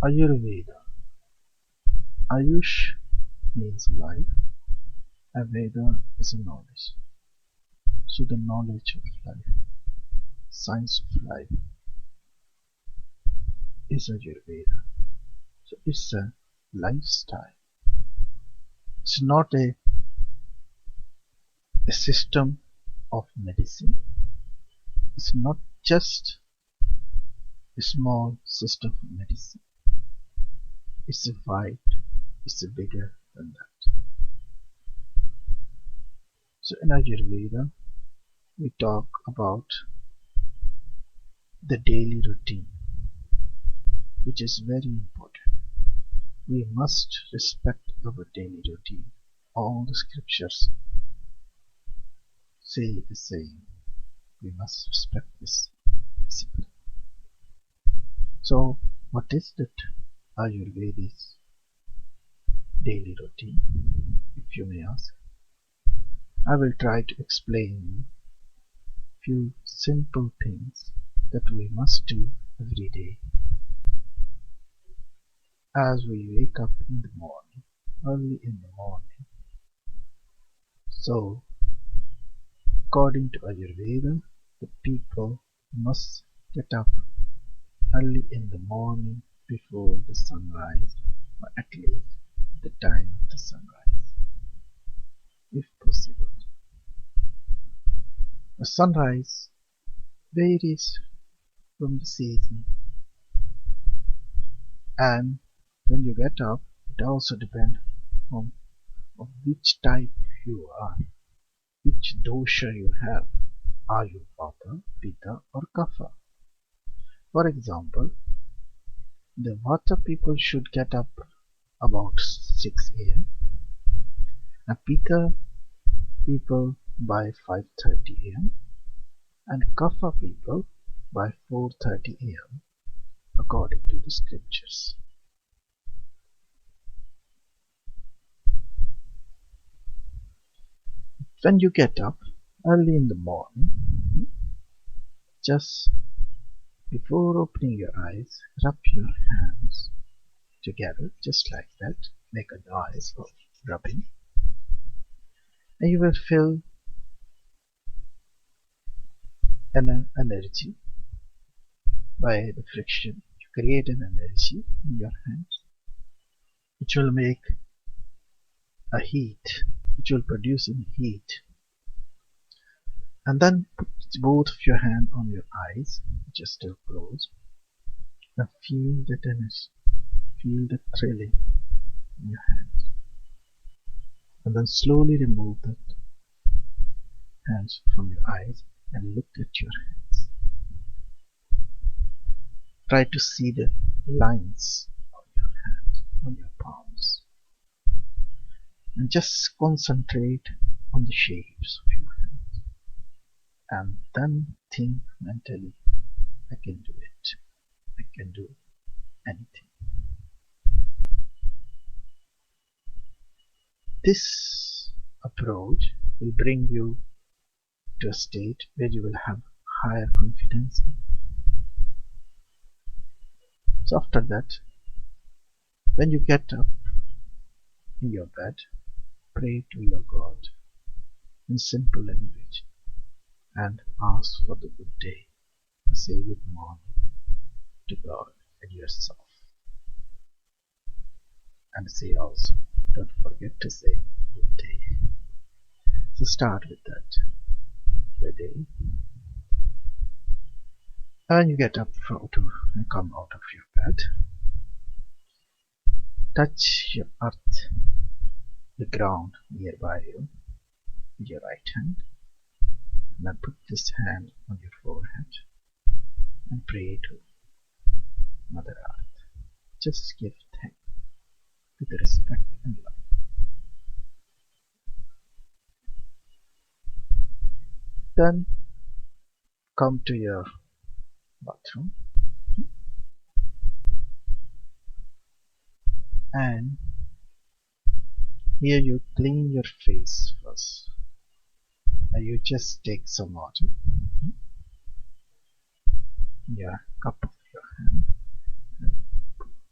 Ayurveda. Ayush means life. Aveda is knowledge. So the knowledge of life, science of life, is Ayurveda. So it's a lifestyle. It's not a system of medicine. It's not just a small system of medicine. It's a wide, it's a bigger than that. So in Ayurveda, we talk about the daily routine, which is very important. We must respect our daily routine. All the scriptures say the same. We must respect this discipline. So, what is that Ayurvedic daily routine, if you may ask? I will try to explain you few simple things that we must do every day as we wake up in the morning, early in the morning. So, according to Ayurveda, the people must get up early in the morning before the sunrise, or at least the time of the sunrise, if possible. The sunrise varies from the season, and when you get up, it also depends on of which type you are, which dosha you have. Are you Vata, Pitta, or Kapha? For example, the Vata people should get up about 6 a.m. and Pitta people by 5:30 a.m. and Kapha people by 4:30 a.m. according to the scriptures. When you get up early in the morning, just before opening your eyes, rub your hands together just like that, make a noise of rubbing, and you will feel an energy by the friction. You create an energy in your hands which will make a heat, which will produce a heat. And then put both of your hands on your eyes, which are still closed, and feel that energy, feel the thrilling in your hands. And then slowly remove the hands from your eyes and look at your hands. Try to see the lines on your hands, on your palms. And just concentrate on the shapes of your hands. And then think mentally, I can do it. I can do anything. This approach will bring you to a state where you will have higher confidence. So after that, when you get up in your bed, pray to your God in simple language and ask for the good day. Say good morning to God and yourself. And say also, don't forget to say good day. So start with that. Good day. And when you get up and come out of your bed, touch your earth, the ground nearby you, with your right hand. And then put this hand on your forehead and pray to Mother Earth. Just give thanks with respect and love. Then come to your bathroom and here you clean your face first. And you just take some water in your cup of your hand, and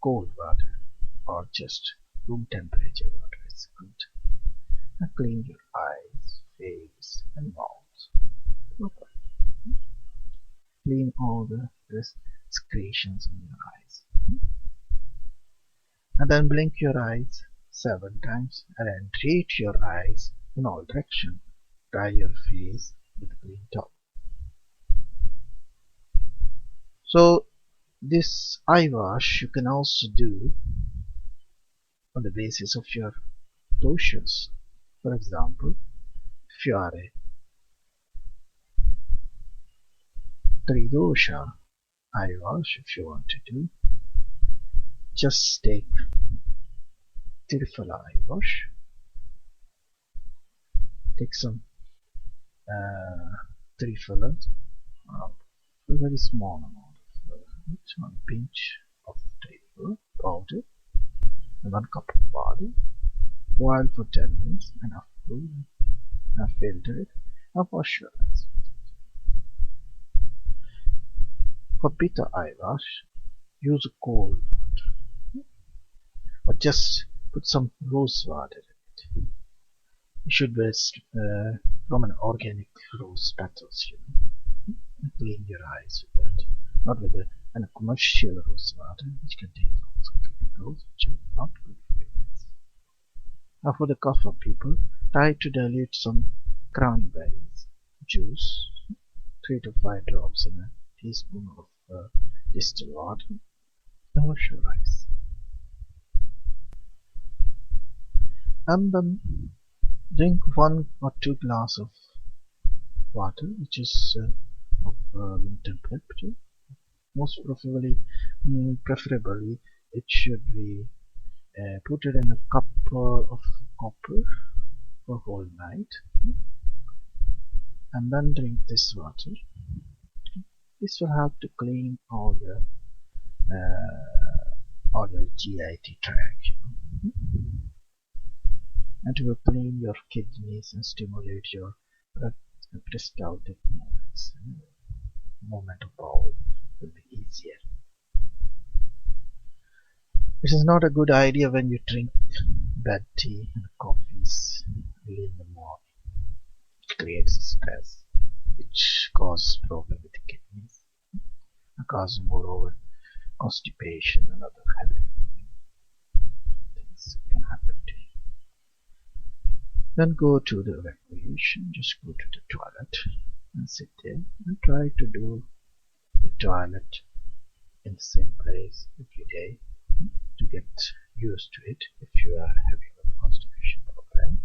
cold water or just room temperature water is good. And clean your eyes, face and mouth. Clean all the excretions on your eyes. And then blink your eyes 7 times and then treat your eyes in all directions. Dry your face with a clean towel. So this eye wash you can also do on the basis of your doshas. For example, if you are a Tridosha eye wash, if you want to do, just take Tiruphala eye wash. Take some uh, 3 fillers, uh, a very small amount of 1 pinch of table powder, and 1 cup of water. Boil for 10 minutes and after filter it and wash your eyes. For bitter eyewash, use cold water or just put some rose water in it. You should waste from an organic rose petals, and clean your eyes with that, not with a commercial rose water which contains also chemicals which are not good for your eyes. Now for the cough of people, try to dilute some cranberries juice, 3 to 5 drops in a teaspoon of distilled water, and wash your eyes. And then drink 1 or 2 glasses of water which is of room temperature. Most preferably it should be put it in a cup of copper for whole night, and then drink this water. This will help to clean all your GIT tract, and it will clean your kidneys and stimulate your peristaltic movements. Movement of bowel will be easier. It is not a good idea when you drink bad tea and coffees early in the morning. It creates stress, which causes problems with the kidneys, and causes moreover constipation and other habit forming things can happen to you. Then go to the evacuation, just go to the toilet and sit there and try to do the toilet in the same place every day to get used to it. If you are having a constipation problem,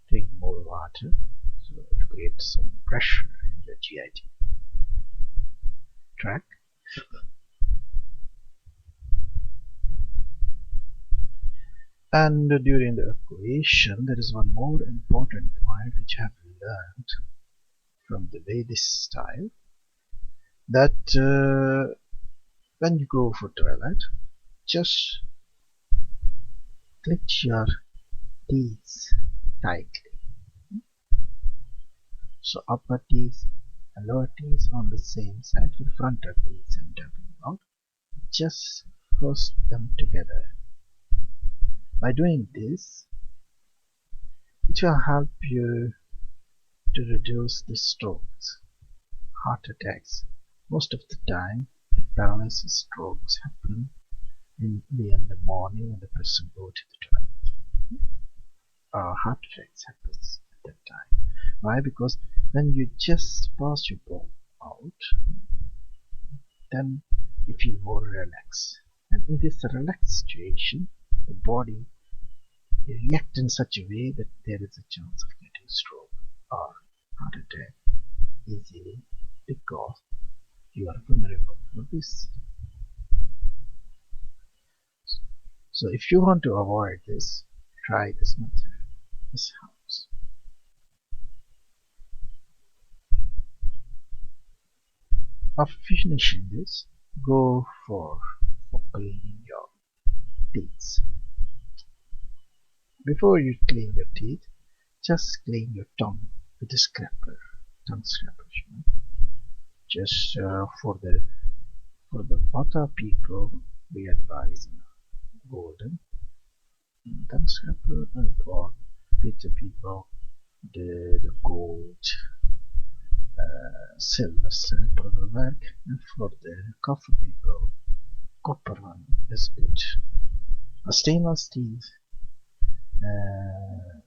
drink more water so to create some pressure in your GIT tract. And during the evacuation, there is one more important point which I have learned from the Vedic style, that when you go for toilet, just clench your teeth tightly. So upper teeth and lower teeth on the same side with frontal teeth I'm talking about. Just force them together. By doing this, it will help you to reduce the strokes, heart attacks. Most of the time, the paralysis strokes happen in the morning when the person goes to the toilet. Heart attacks happens at that time. Why? Because when you just pass your bowel out, then you feel more relaxed. And in this relaxed situation, the body reacts in such a way that there is a chance of getting stroke or heart attack easily because you are vulnerable for this. So if you want to avoid this, try this method. This helps. After finishing this, go for cleaning your teeth. Before you clean your teeth, just clean your tongue with a scraper, tongue scraper. Just for the Vata people, we advise golden tongue scraper, and for Pitta people, the gold, silver scraper will work, and for the copper people, copper one is good. A stainless steel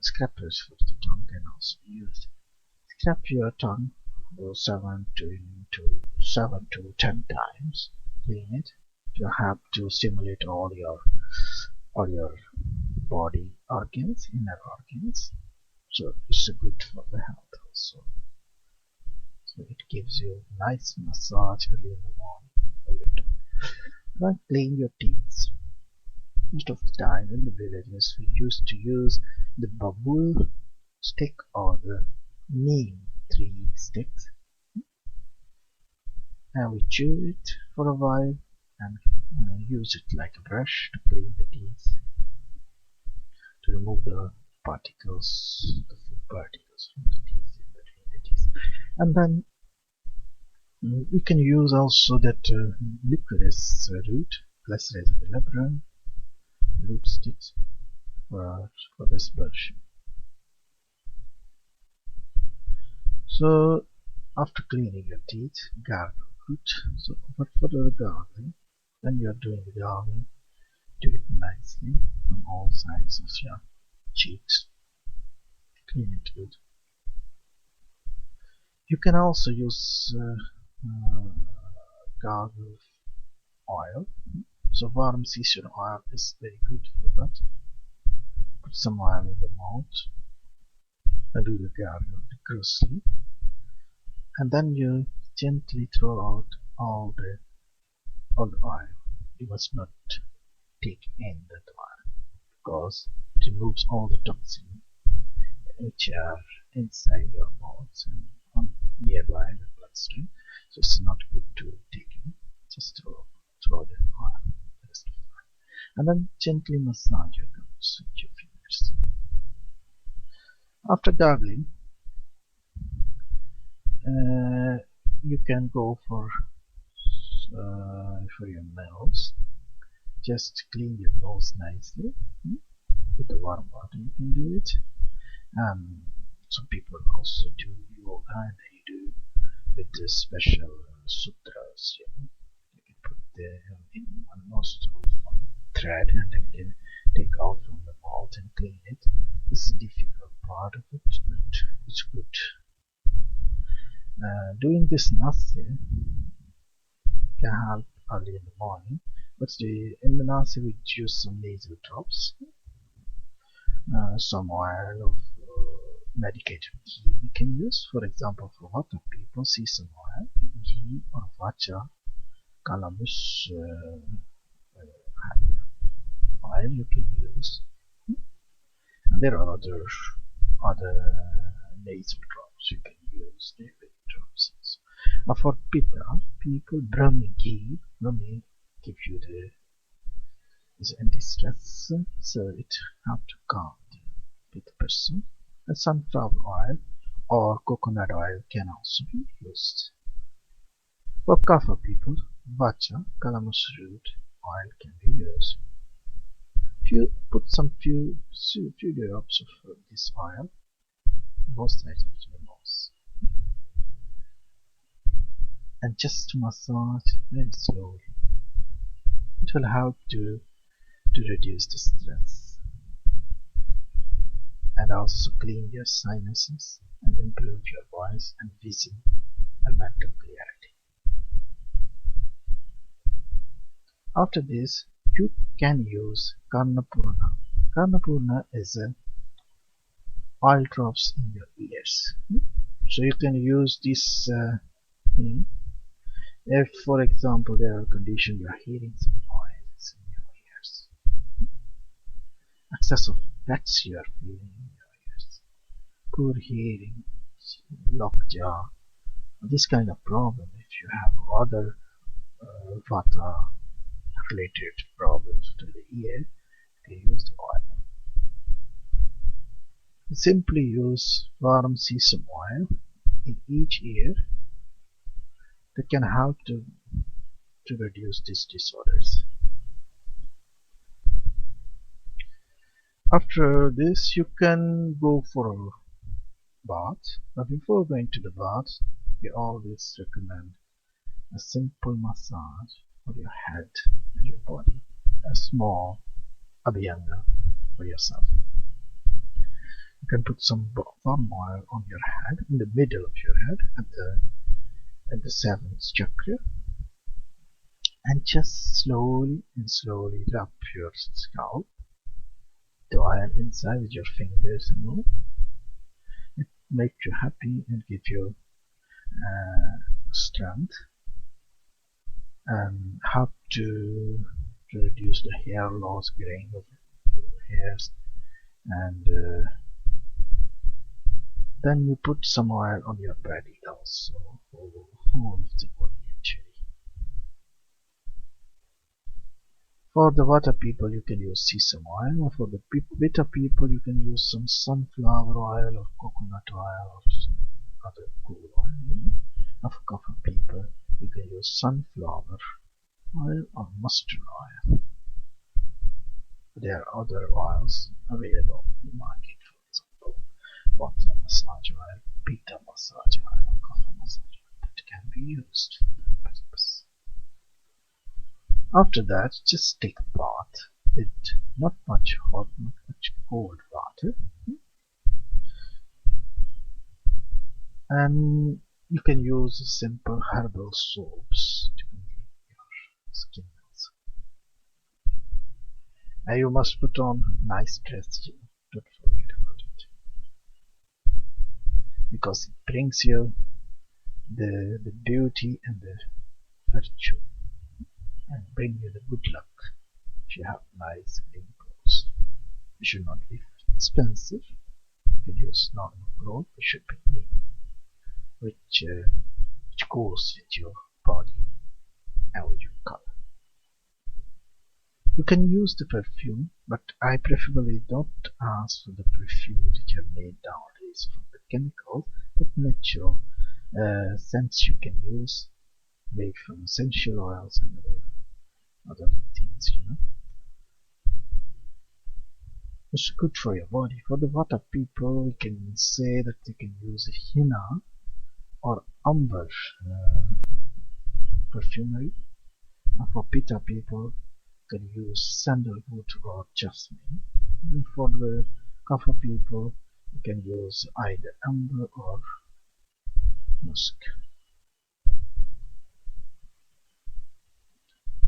scrapers for the tongue can also be used. Scrap your tongue 7 to 10 times. Clean it to help to stimulate all your body organs, inner organs. So it's good for the health also. So it gives you a nice massage early in the morning for your tongue. Then clean your teeth. Most of the time in the villages we used to use the babul stick or the neem 3 sticks, and we chew it for a while and use it like a brush to clean the teeth, to remove the particles, the food particles from the teeth, in between the teeth. And then we can use also that licorice root, Glyceris labrum, root sticks for this brush. So after cleaning your teeth, gargle good. So for the gargling, when you are doing the gargling, do it nicely on all sides of your cheeks. Clean it good. You can also use gargle oil. So warm sesame oil is very good for that. Put some oil in the mouth and do the gargle vigorously. And then you gently throw out all the oil. You must not take in that oil because it removes all the toxins which are inside your mouth and nearby the bloodstream. So it's not good to take in. Just throw the oil, the rest of the oil. And then gently massage your gums with your fingers. After gargling, you can go for your nose. Just clean your nose nicely with the warm water. You can do it. Some people also do yoga, and they do with the special sutras. You can put in one nostril one thread, and then you can take out from the mouth and clean it. This is the difficult part of it, but it's good. Doing this nasi can help early in the morning, but in the nasi we use some nasal drops, some oil of medicated ghee we can use. For example, for vata people, sesame oil, ghee, or vacha, calamus oil you can use. And there are other nasal drops you can use. Drops. For pitta people, brahmi ghee, brahmi give you the anti-stress, so it helps to calm the pitta person. And sunflower oil or coconut oil can also be used. For kapha people, vacha, calamus root oil can be used. If you put few drops of this oil both sides of your nose and just massage very slowly, it will help to reduce the stress and also clean your sinuses and improve your voice and vision and mental clarity. After this, you can use Karnapurna. Karnapurna is oil drops in your ears. So you can use this thing if, for example, there are conditions you are hearing some noise in your ears. Excess of fats you are feeling in your ears. Poor hearing, locked jaw, this kind of problem. If you have other vata related problems to the ear, you can use the oil. Simply use warm sesame oil in each ear that can help to reduce these disorders. After this, you can go for a bath, but before going to the bath, we always recommend a simple massage for your head and your body, a small abhyanga for yourself. You can put some warm oil on your head, in the middle of your head, at the 7th chakra, and just slowly rub your scalp, the oil inside with your fingers and all. It makes you happy and give you strength and help to reduce the hair loss, graying of hairs, and Then you put some oil on your body also, whole of the body actually. For the water people, you can use sesame oil, or for the bitter people, you can use some sunflower oil or coconut oil or some other cool oil. And for coffee people, you can use sunflower oil or mustard oil. There are other oils available in the market, for example, water massage oil, pitta massage oil, or coffee massage oil that can be used for that purpose. After that, just take a bath with not much hot, not much cold water, and you can use simple herbal soaps to clean your skin also. And you must put on nice dress, don't forget about it, because it brings you the beauty and the virtue, and bring you the good luck if you have nice clean clothes. It should not be expensive. You can use normal clothes, it should be clean, which goes with your body and with your color. You can use the perfume, but I preferably don't ask for the perfumes which are made nowadays from the chemicals, but natural scents you can use, made from essential oils and other things, It's good for your body. For the water people, we can say that they can use henna or amber perfumery. And for pitta people, can use sandalwood or jasmine. And for the kapha people, you can use either amber or musk.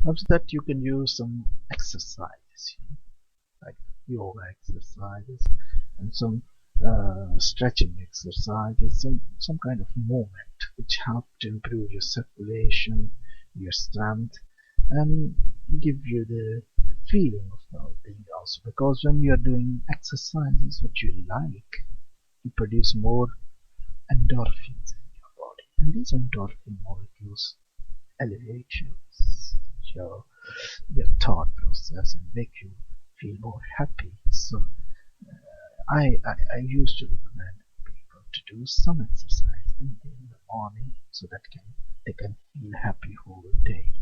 After that, you can use some exercises, like yoga exercises and some stretching exercises, some kind of movement which help to improve your circulation, your strength, and give you the feeling of well-being also. Because when you are doing exercises what you like, you produce more endorphins in your body, and these endorphin molecules elevate your thought process and make you feel more happy. So I used to recommend people to do some exercise in the morning so that they can feel happy whole day.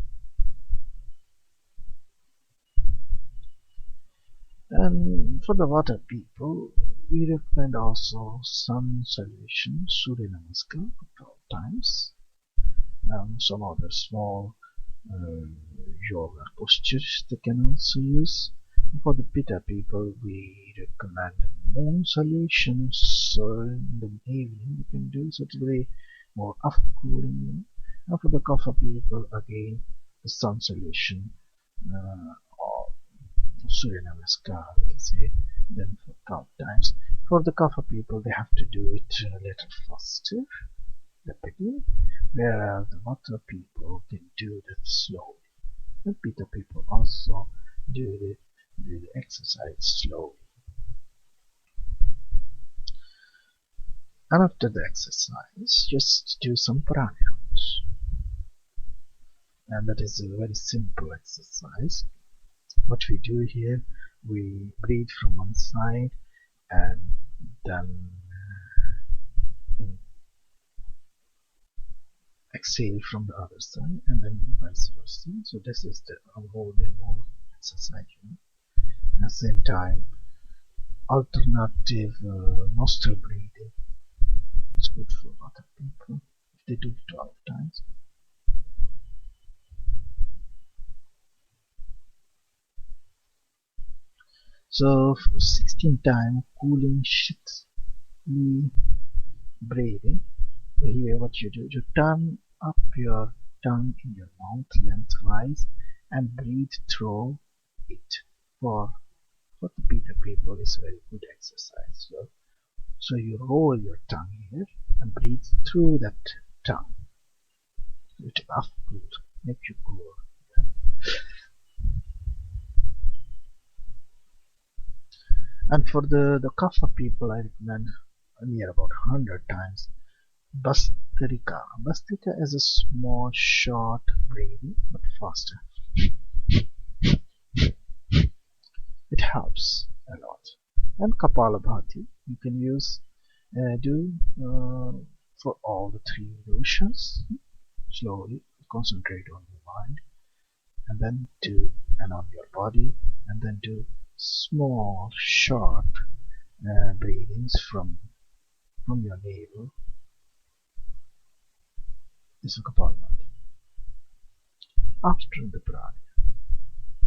And for the water people, we recommend also sun salutation, Surya Namaskar, 12 times, and some other small yoga postures they can also use. For the pitta people, we recommend moon salutation, so in the evening you can do so to be more after-cooling. And for the kapha people, again, the sun salutation or Surya Namaskar, we can say, then for 12 times. For the kapha people, they have to do it a little faster, rapidly, whereas the water people can do that slowly. The pitta people also do the exercise slowly. And after the exercise, just do some pranayams. And that is a very simple exercise. What we do here, we breathe from one side and then exhale from the other side, and then vice versa. So this is the whole exercise. At the same time, alternative nostril breathing is good for other people if they do it 12 times. So for 16 times, cooling shiftly breathing. Here what you do, you turn up your tongue in your mouth lengthwise and breathe through it. For the pitta people, is very good exercise. So you roll your tongue here and breathe through that tongue. It will make you cool. And for the kapha people, I recommend near about 100 times. Bastrika. Bastrika is a small, short breathing, but faster. It helps a lot. And Kapalabhati, you can do for all the three doshas. Slowly concentrate on your mind, and then on your body, and then do small, short breathings from your navel. This is Kapalabhati. After the pranayama,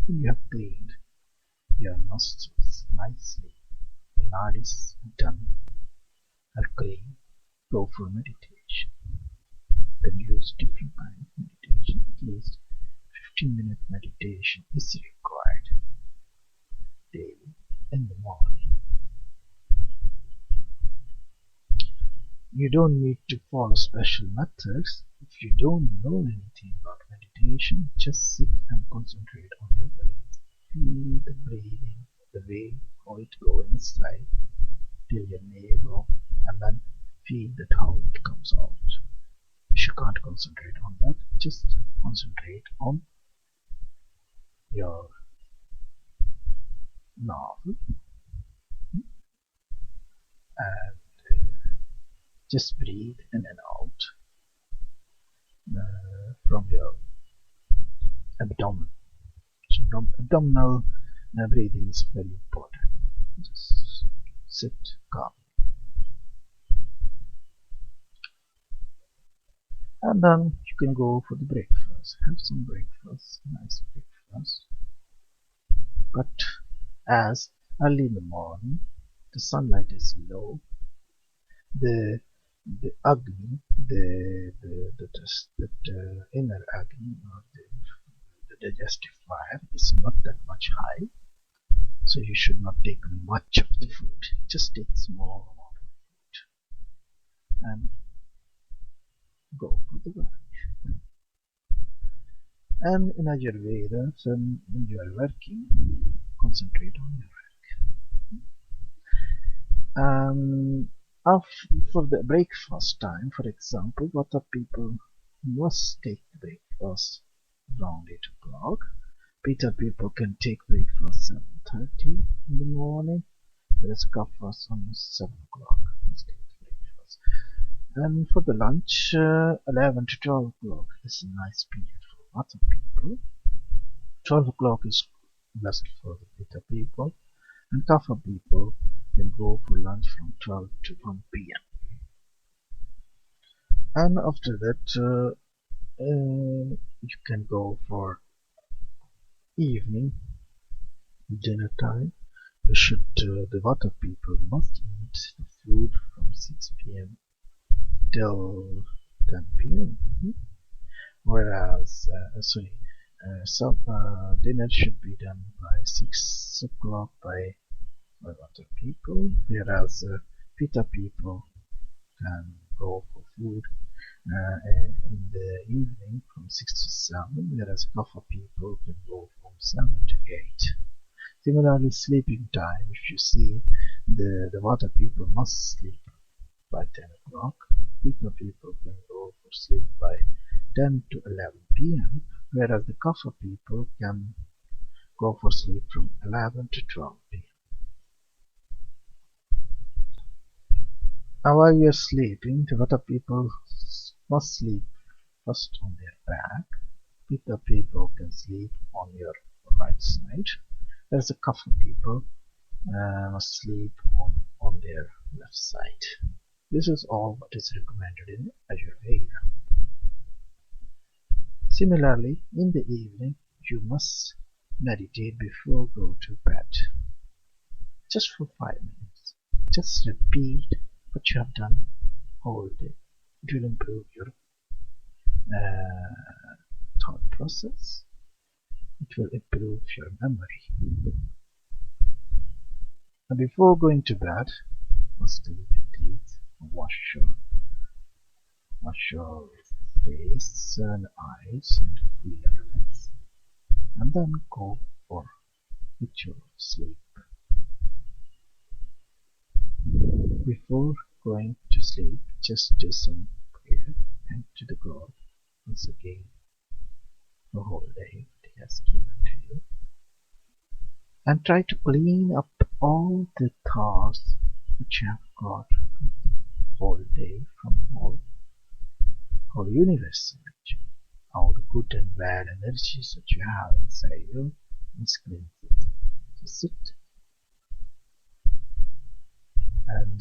when you have cleaned your nostrils nicely, the nadis are clean, go for meditation. You can use different kind of meditation. At least 15-minute meditation is required daily in the morning. You don't need to follow special methods. If you don't know anything about meditation, just sit and concentrate on your breath. Feel the breathing, the way how it goes inside till your navel, and then feel that how it comes out. If you can't concentrate on that, just concentrate on your navel and just breathe in and out from your abdomen. So abdominal breathing is very important. Just sit calm. And then you can go for the breakfast. Have some breakfast, nice breakfast. But as early in the morning, the sunlight is low, the Agni, the inner Agni or the digestive fire is not that much high, so you should not take much of the food. Just take small amount of food and go for the lunch. And in Ayurveda, so when you are working, concentrate on your work. For the breakfast time, for example, Vata people must take breakfast around 8 o'clock. Pitta people can take breakfast 7:30 in the morning, whereas Kaphas almost 7 o'clock. Breakfast. And for the lunch, 11 to 12 o'clock is a nice period for Vata people. 12 o'clock is best for the Pitta people, and Kapha people can go for lunch from 12 to 1 p.m. And after that, you can go for evening dinner time. The Vata people must eat the food from 6 p.m. till 10 p.m. Whereas, some dinner should be done by 6 o'clock by Vata people, whereas Pitta people can go for food in the evening from 6 to 7, whereas Kapha people can go from 7 to 8. Similarly, sleeping time, if you see, the Vata people must sleep by 10 o'clock. Pitta people can go for sleep by 10 to 11 p.m., whereas the Kapha people can go for sleep from 11 to 12 p.m. Now while we are sleeping, the Vata people must sleep first on their back. Pitta people can sleep on your right side, whereas the Kapha people must sleep on their left side. This is all what is recommended in Ayurveda. Similarly, in the evening, you must meditate before go to bed. Just for 5 minutes. Just repeat what you have done whole day. It will improve your thought process. It will improve your memory. And before going to bed, you must clean your teeth, wash your face and eyes and clean your legs, and then go for ritual sleep. Before going to sleep, just do some prayer and to the God once again the whole day that He has given to you. And try to clean up all the thoughts which you have got the whole day from whole universe actually. All the good and bad energies that you have inside you, let's cleanse it. So sit and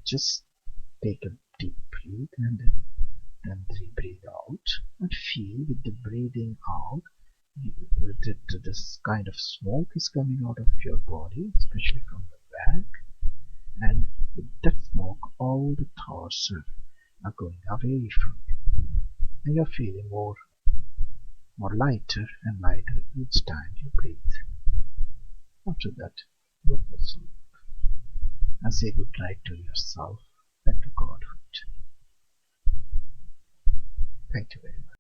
just take a deep breath and then breathe out and feel with the breathing out that this kind of smoke is coming out of your body, especially from the back, and with that smoke all the thoughts are going away from you and you're feeling more lighter and lighter each time you breathe. After that, go to sleep and say good night to yourself and to God. Thank you very much.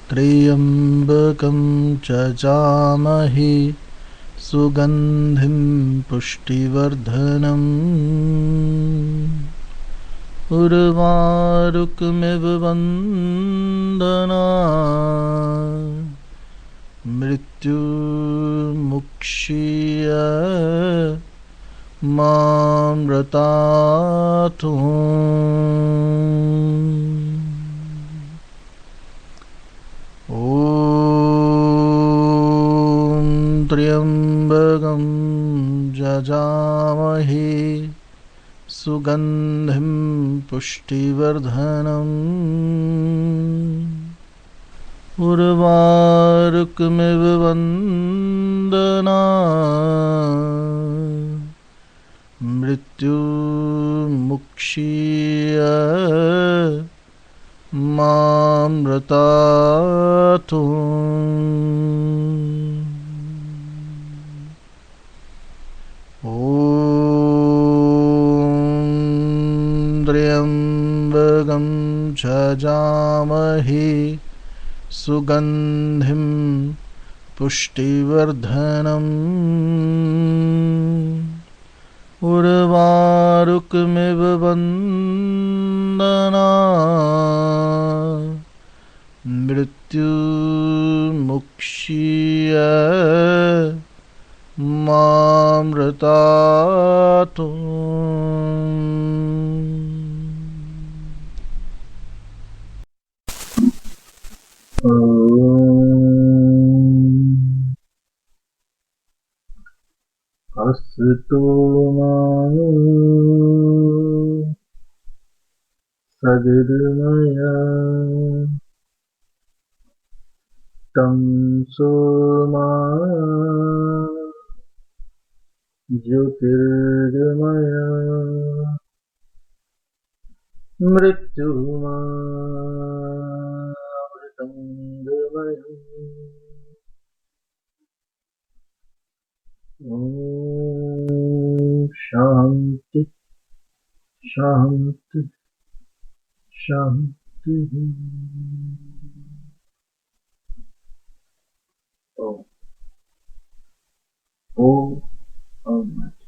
त्र्यम्बकं चजामहे सुगन्धिं पुष्टिवर्धनम् उर्वारुकमिव वन्दनात् मृत्युर्मुक्षीय मामृतात् ॐ त्र्यम्बकं जजामहे सुगन्धिं पुष्टिवर्धनम् उर्वारुकमिव वन्दनात् मृत्युर्मुक्षीय मामृतात् ॐ त्र्यम्बकं जजामहे सुगन्धिं पुष्टिवर्धनम् उर्वारुकमिव वन्दनात् मृत्युर्मुक्षीय मामृतात् अस्तु मानो सद्गमया तमसो मा ज्योतिर्गमया मृत्युमामृतंगमया ॐ शान्ति शान्ति शान्ति ॐ Almighty.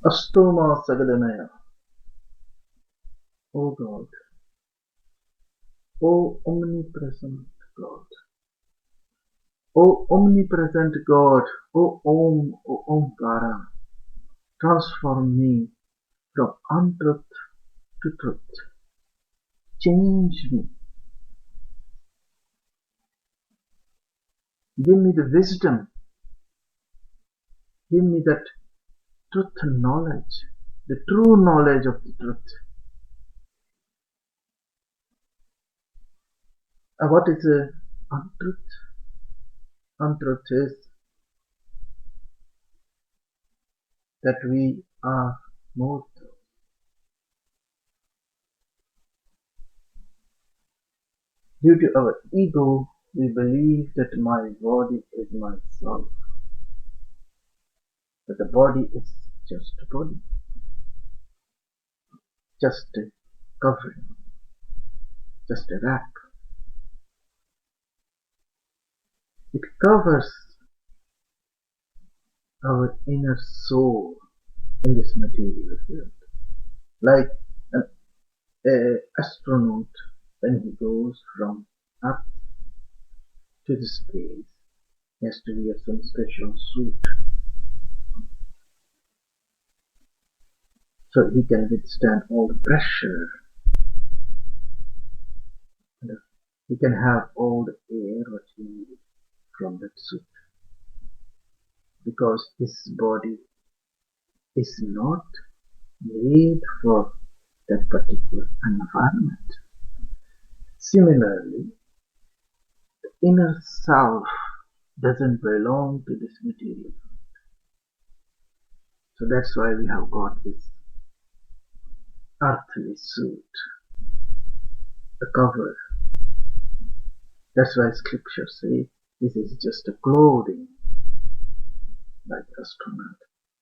Astoma Sagadamaya. O God, O omnipresent God, O omnipresent God, O Om, O Omkara, transform me from untruth to truth. Change me. Give me the wisdom. Give me that truth knowledge, the true knowledge of the truth. What is untruth? Untruth is that we are mortal. Due to our ego, we believe that my body is myself. But the body is just a body, just a covering, just a wrap. It covers our inner soul in this material field. Like an astronaut when he goes from Earth to the space, he has to wear some special suit so he can withstand all the pressure and he can have all the air what he needs from that suit because his body is not made for that particular environment. Similarly, the inner self doesn't belong to this material. So that's why we have got this earthly suit, the cover. That's why scriptures say this is just a clothing, like astronaut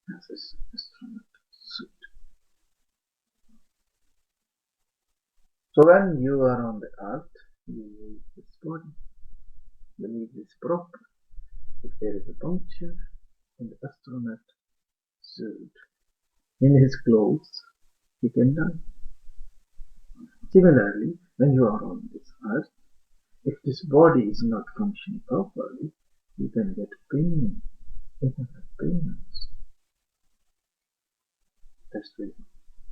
has his astronaut suit. So when you are on the earth, you need this body, you need this prop. If there is a puncture in the astronaut suit, in his clothes, he can die. Similarly, when you are on this earth, if this body is not functioning properly, you can get pain, internal pains. That's why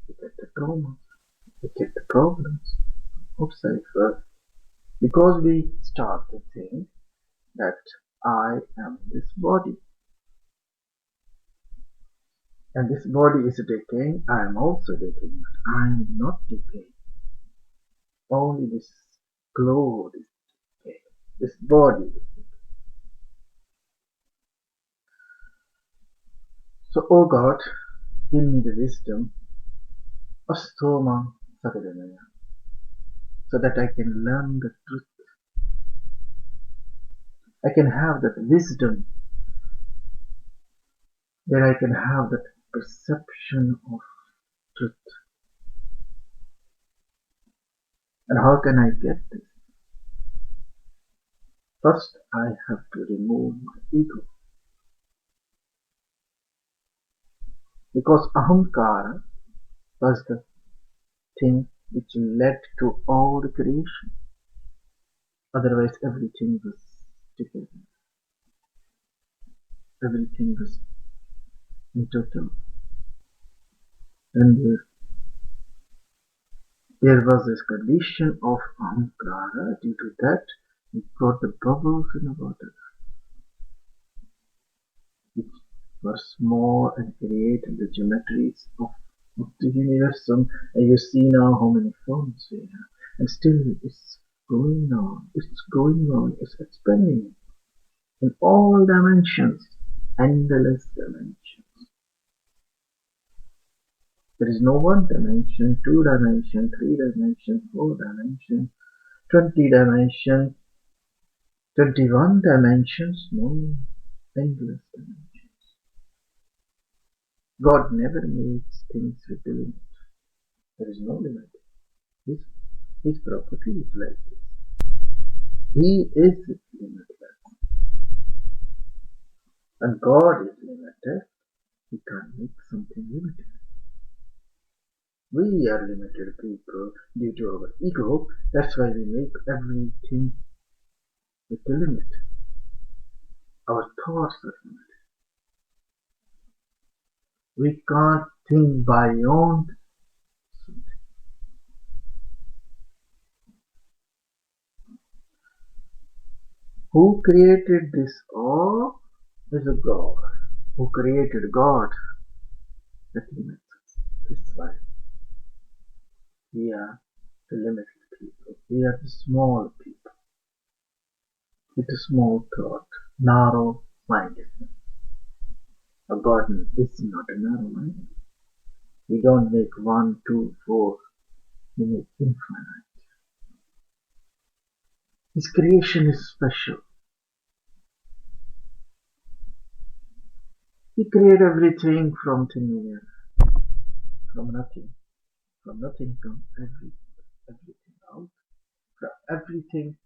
you get the trauma, you get the problems outside first. Because we start to think that I am this body, and this body is decaying, I am also decaying, but I am not decaying. Only this clothes is decaying, this body is decaying. So, oh God, give me the wisdom of Stoma Sakadamaya, so that I can learn the truth. I can have that wisdom, where I can have that perception of truth. And how can I get this? First, I have to remove my ego. Because ahamkara was the thing which led to all the creation. Otherwise, everything was together. Everything was in total. And there was this condition of ahamkara. Due to that, we got the bubbles in the water, which were small and created the geometries of the universum. And you see now how many forms we have. And still it's going on, it's expanding in all dimensions, endless dimensions. There is no one dimension, two dimension, three dimension, four dimension, 20 dimension, 21 dimensions, no, endless dimensions. God never makes things with a limit. There is no limit. His property is like this. He is limitless. And God is limited. He can't make something limited. We are limited people due to our ego. That's why we make everything with a limit. Our thoughts are limited. We can't think beyond something. Who created this all is a God. Who created God that limits us. That's why we are the limited people. We are the small people with a small thought, narrow mindedness. A God is not a narrow minded. We don't make one, two, four. We make infinite. His creation is special. He created everything from thin air, from nothing. From nothing comes everything out. From everything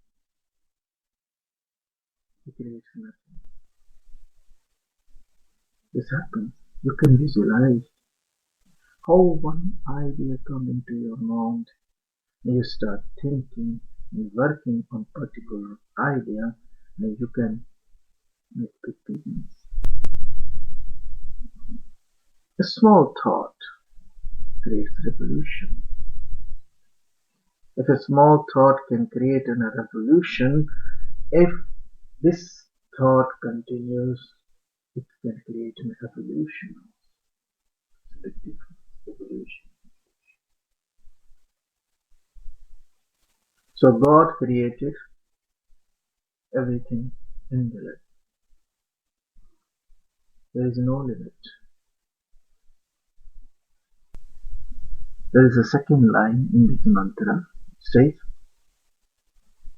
he creates nothing. This happens. You can visualize how one idea comes into your mind and you start thinking and working on particular idea and you can make big business. A small thought creates revolution. If a small thought can create a revolution, if this thought continues, it can create an evolution. It's a big difference. Evolution. So God created everything in the life. There is no limit. There is a second line in this mantra. It says,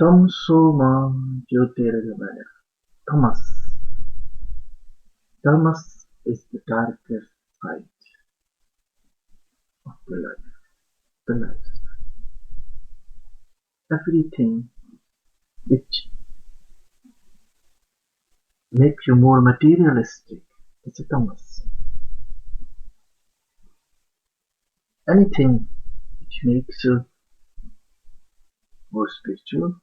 Tamso ma jyotirgamaya. Tamas. Tamas is the darkest side of the life. The life. Everything which makes you more materialistic is a tamas. Anything which makes you more spiritual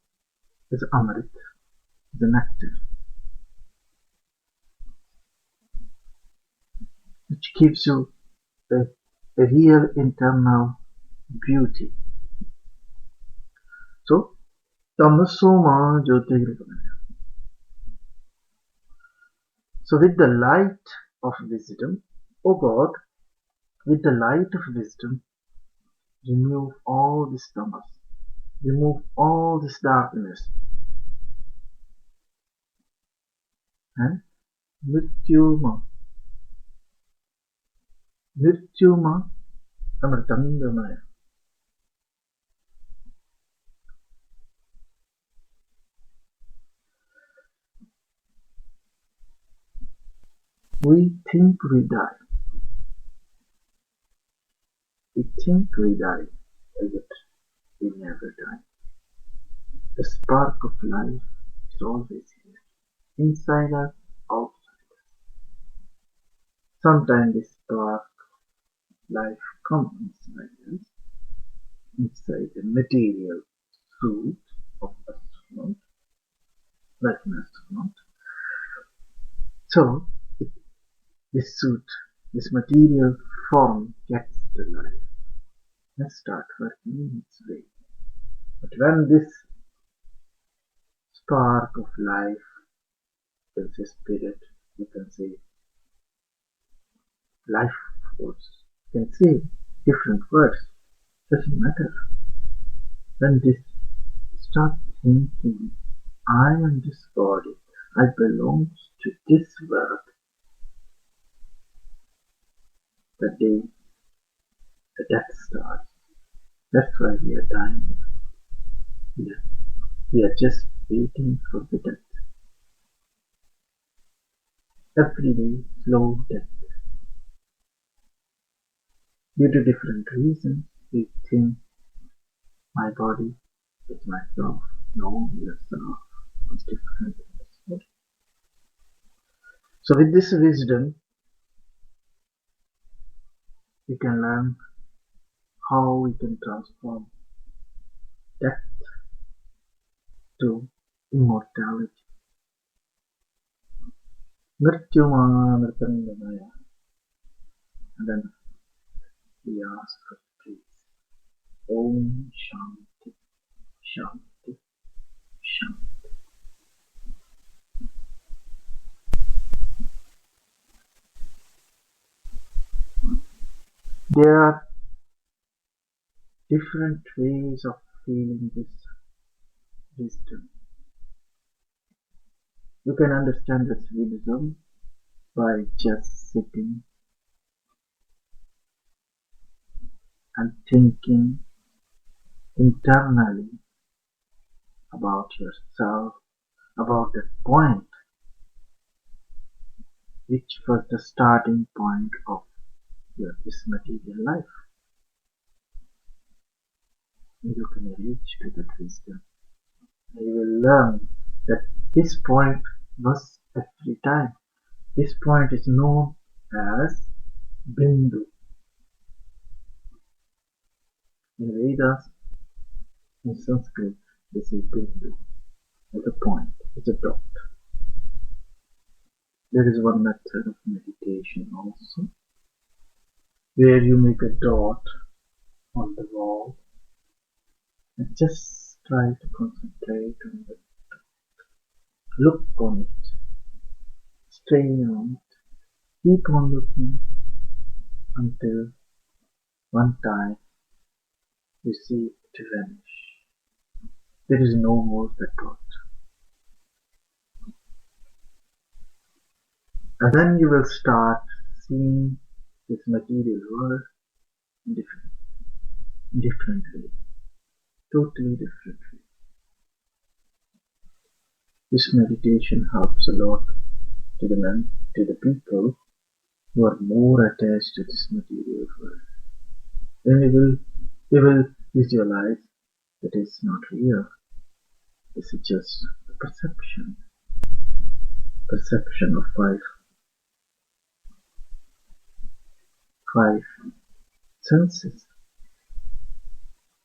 is amrit, is a nectar, which gives you a real internal beauty. So, tamasoma jyotirgamaya. So with the light of wisdom, O God, with the light of wisdom, remove all this tamas, remove all this darkness, and mrityuma, mrityuma amritangamaya. We think we die. We think we die, yet we never die. The spark of life is always here, inside us, outside us. Sometimes this spark of life comes inside us, inside the material suit of astronaut, like an astronaut. So, this suit, this material form gets the life and start working in its way. But when this spark of life, you can say spirit, you can say life force, you can say different words, doesn't matter. When this start thinking, I am this body, I belong to this world, the day the death starts. That's why we are dying. We are just waiting for the death. Every day, slow death. Due to different reasons, we think my body is myself. No, yourself is different. So with this wisdom, we can learn how we can transform death to immortality. Mrityuma mritangamaya. And then we ask for peace. Om Shanti, Shanti, Shanti. There are different ways of feeling this wisdom. You can understand this wisdom by just sitting and thinking internally about yourself, about the point which was the starting point of this material life. You can reach to that wisdom. You will learn that this point was every time. This point is known as Bindu. In Vedas, in Sanskrit, they say Bindu as a point, as a dot. There is one method of meditation also, where you make a dot on the wall and just try to concentrate on it. Look on it, stay on it, keep on looking until one time you see it vanish. There is no more that dot. And then you will start seeing this material world in different way, totally different way. This meditation helps a lot to the men, to the people who are more attached to this material world. Then they will visualize that it's not real. This is just a perception of five senses.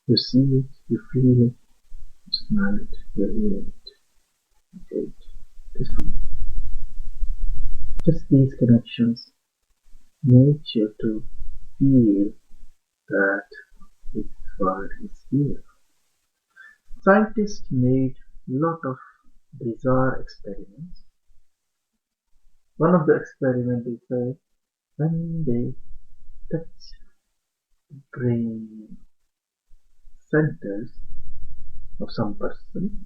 You see it, you feel it, you smell it, you hear it, you taste it. This one. Just these connections make you to feel that this world is real. Scientists made lot of bizarre experiments. One of the experiments is that when they touch brain centers of some person,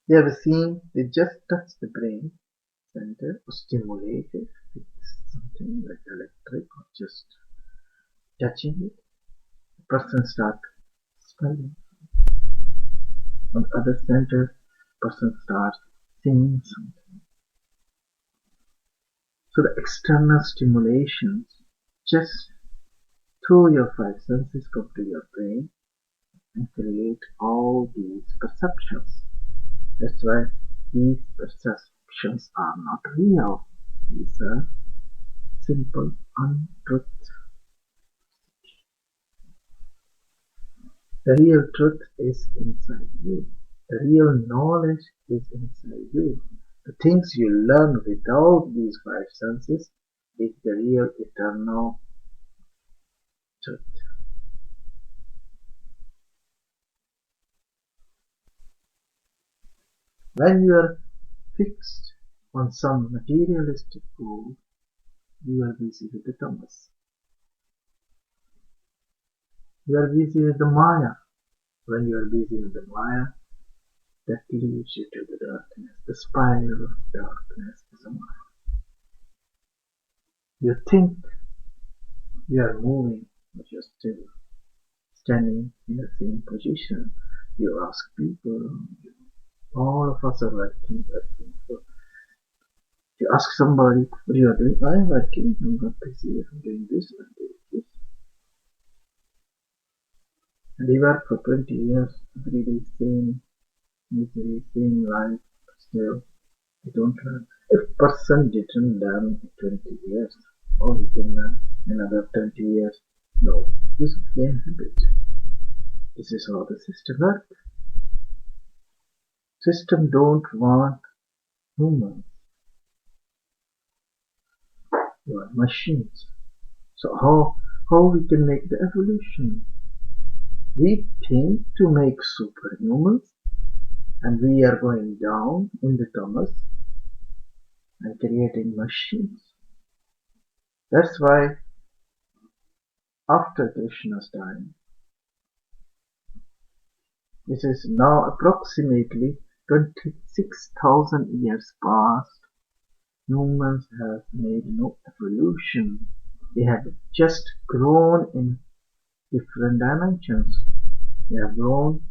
they have seen they just touch the brain center or stimulate it with something like electric or just touching it. The person start smelling. On the other center, person starts seeing something. So the external stimulations just through your five senses come to your brain and create all these perceptions. That's why these perceptions are not real. These are simple untruth. The real truth is inside you. The real knowledge is inside you. The things you learn without these five senses is the real eternal truth. When you are fixed on some materialistic goal, you are busy with the tamas. You are busy with the maya. When you are busy with the maya, that leads you to the darkness. The spiral of darkness is a maya. You think you are moving, but you are still standing in the same position. You ask people, all of us are working. So you ask somebody what you are doing. I am working, I'm not busy, I'm doing this, I'm doing this. And we work for 20 years, every day same misery, same life, still we don't learn. If person didn't learn in 20 years, or he can learn another 20 years, no, this became habit. This is how the system works. System don't want humans. They want machines. So how we can make the evolution? We think to make superhumans, and we are going down in the tamas and creating machines. That's why after Krishna's time, this is now approximately 26,000 years past, humans have made no evolution. They have just grown in different dimensions. They have grown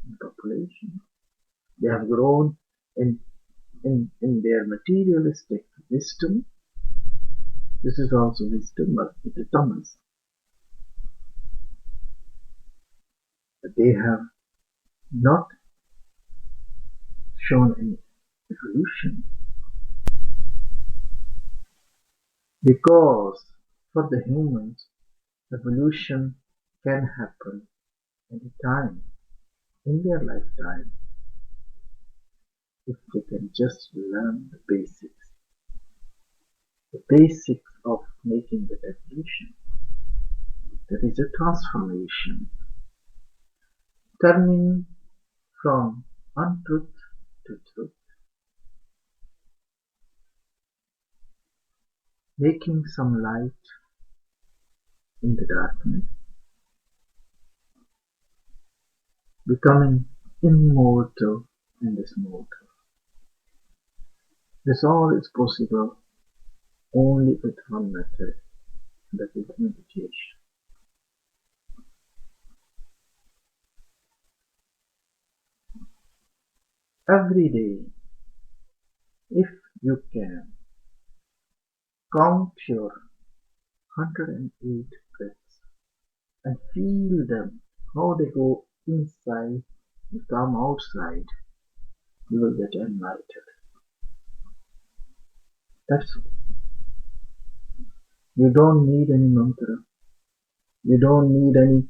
in population. They have grown in their materialistic wisdom. This is also wisdom, but with the tamas. But they have not shown any evolution. Because for the humans, evolution can happen anytime in their lifetime if they can just learn the basics of making the evolution. That is a transformation, turning from untruth to truth, making some light in the darkness, becoming immortal in this mortal. This all is possible only with one method, that is meditation. Every day, if you can, count your 108 breaths and feel them, how they go inside and come outside. You will get enlightened. That's all. You don't need any mantra. You don't need any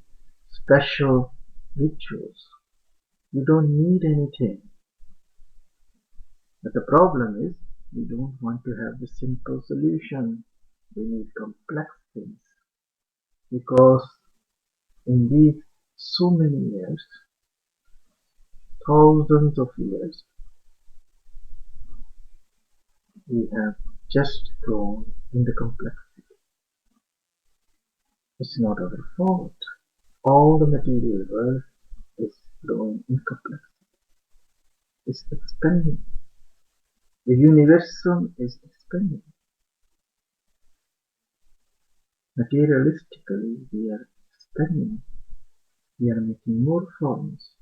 special rituals. You don't need anything. But the problem is, we don't want to have the simple solution. We need complex things. Because in these so many years, thousands of years, we have just grown in the complexity. It's not our fault. All the material world is growing in complexity. It's expanding. The universum is expanding. Materialistically, we are expanding. We are making more forms.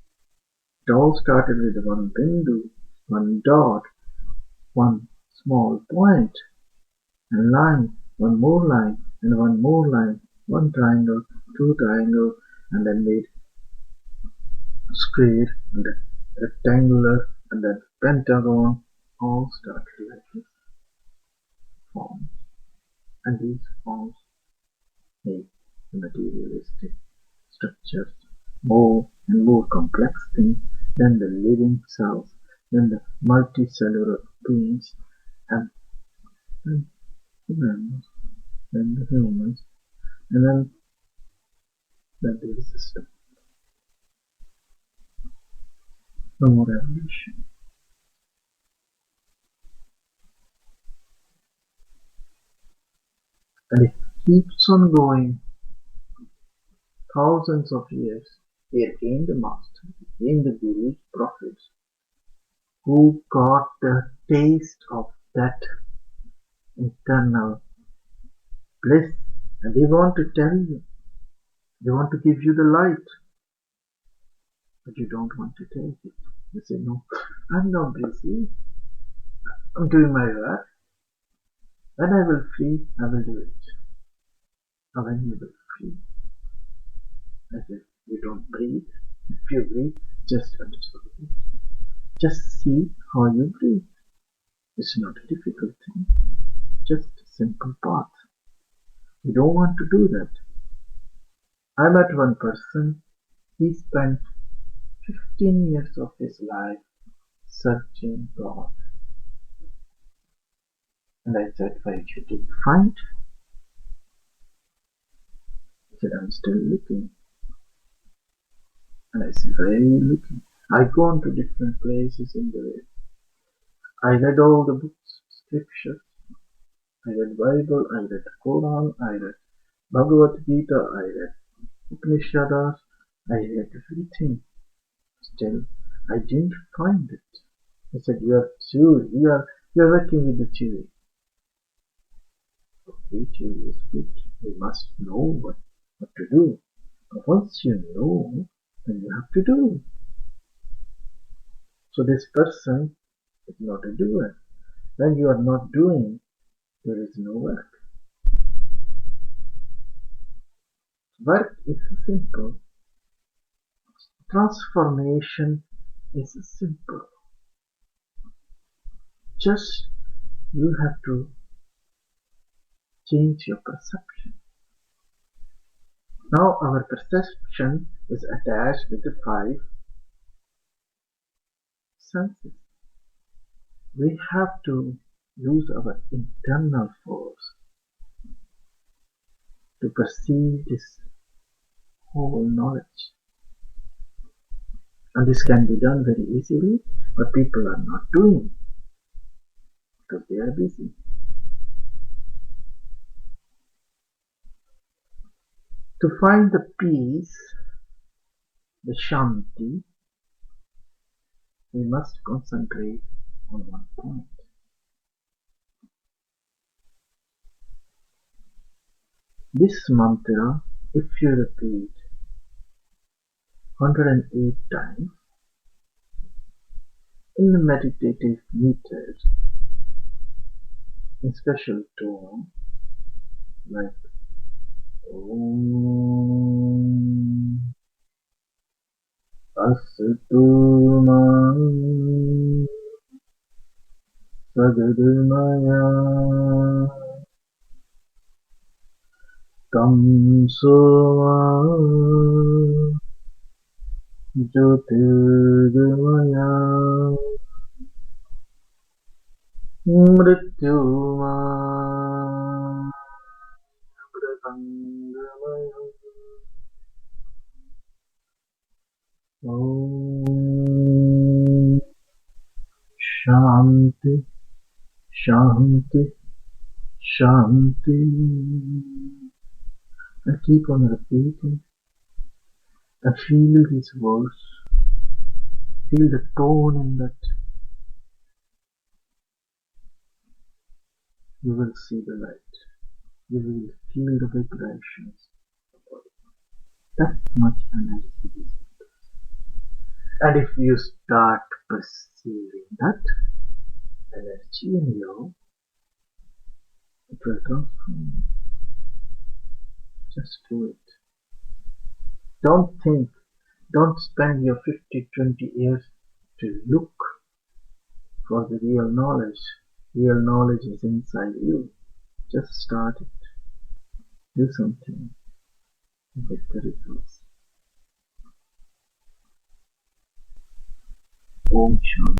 It all started with one bindu, one dot, one small point, and line, one more line, and one more line, one triangle, two triangles, and then made square, and then rectangular, and then pentagon, all started like this forms. And these forms make the materialistic structures more and more complex things than the living cells, than the multicellular beings, and then the mammals, then the humans, and then the system. No more evolution. And it keeps on going thousands of years. Here came the master, came the gurus, prophets, who got the taste of that internal bliss, and they want to tell you, they want to give you the light, but you don't want to take it. You say, no, I'm not busy, I'm doing my work. When I will free, I will do it. And when you will free, I say, you don't breathe. If you breathe, just observe it. Just see how you breathe. It's not a difficult thing, just a simple path. You don't want to do that. I met one person, he spent 15 years of his life searching God. And I said, why did you find? He said, I'm still looking. And I said, where are you looking? I go on to different places in the way. I read all the books, scriptures. I read Bible, I read Quran, I read Bhagavad Gita, I read Upanishads, I read everything. Still, I didn't find it. He said, you are Jew, you are working with the Jew. Okay, Jew is good. You must know what to do. But once you know, then you have to do. So this person is not a doer. When you are not doing, there is no work. Work is simple. Transformation is simple. Just you have to change your perception. Now our perception is attached with the five senses. We have to use our internal force to perceive this whole knowledge. And this can be done very easily, but people are not doing because they are busy. To find the peace, the shanti, we must concentrate on one point. This mantra, if you repeat 108 times in the meditative meter, in special tone, like Om Astu Ma Sagadmaya Tamso Jyotirgamaya Mrityuma Mritangamaya Om Shanti Shanti Shanti, and keep on repeating and feel these words, feel the tone in that. You will see the light, you will feel the vibrations. That much energy is there. And if you start perceiving that energy in you, it will transform you. Just do it. Don't think, don't spend your 50-20 years to look for the real knowledge. Real knowledge is inside you. Just start it. Do something and get the results. Om Shanti.